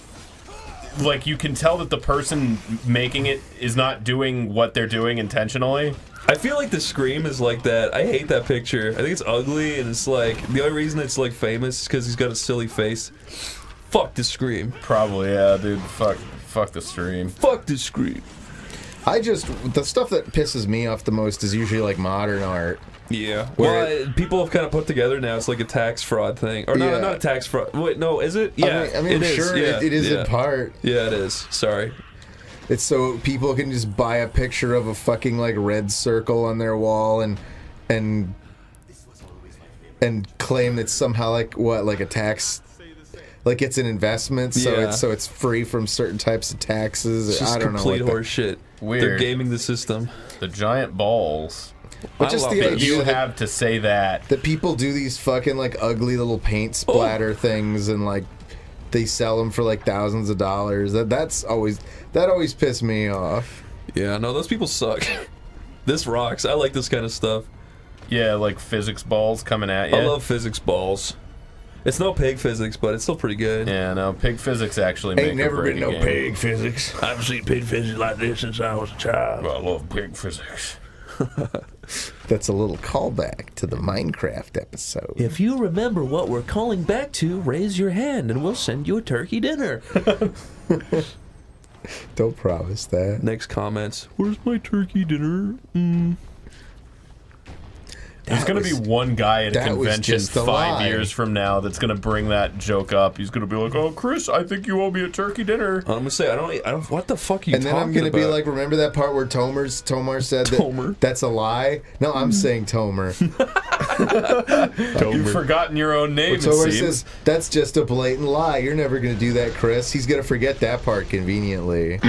like you can tell that the person making it is not doing what they're doing intentionally. I feel like the Scream is like that. I hate that picture. I think it's ugly, and it's like the only reason it's like famous is because he's got a silly face. Fuck the Scream. Probably, yeah, dude. Fuck the Scream. Fuck the Scream. The stuff that pisses me off the most is usually like modern art. Yeah. Well, people have kind of put together now. It's like a tax fraud thing, or no, not a tax fraud. Wait, no, is it? Yeah, I mean, it is. Sure, yeah, it is in part. Yeah, it is. Sorry. It's so people can just buy a picture of a fucking like red circle on their wall and claim it's somehow like a tax. Like it's an investment, so it's free from certain types of taxes. It's just I don't complete know. horse shit. Weird. They're gaming the system. The giant balls. But just the idea you have to say that people do these fucking like ugly little paint splatter things and like they sell them for like thousands of dollars. That always pissed me off. Yeah, no, those people suck. This rocks. I like this kind of stuff. Yeah, like physics balls coming at you. I love physics balls. It's no pig physics, but it's still pretty good. Yeah, no, pig physics actually ain't never been no pig physics. I haven't seen pig physics like this since I was a child. I love pig physics. That's a little callback to the Minecraft episode. If you remember what we're calling back to, raise your hand and we'll send you a turkey dinner. Don't promise that. Next comments. Where's my turkey dinner? There's going to be one guy at a convention 5 years from now that's going to bring that joke up. He's going to be like, "Oh, Chris, I think you owe me a turkey dinner." I'm going to say, I don't. What the fuck are you talking about? And then I'm going to be like, remember that part where Tomar said that's a lie? No, I'm saying Tomar. You've forgotten your own name, Tomar it seems. says, that's just a blatant lie. You're never going to do that, Chris. He's going to forget that part conveniently.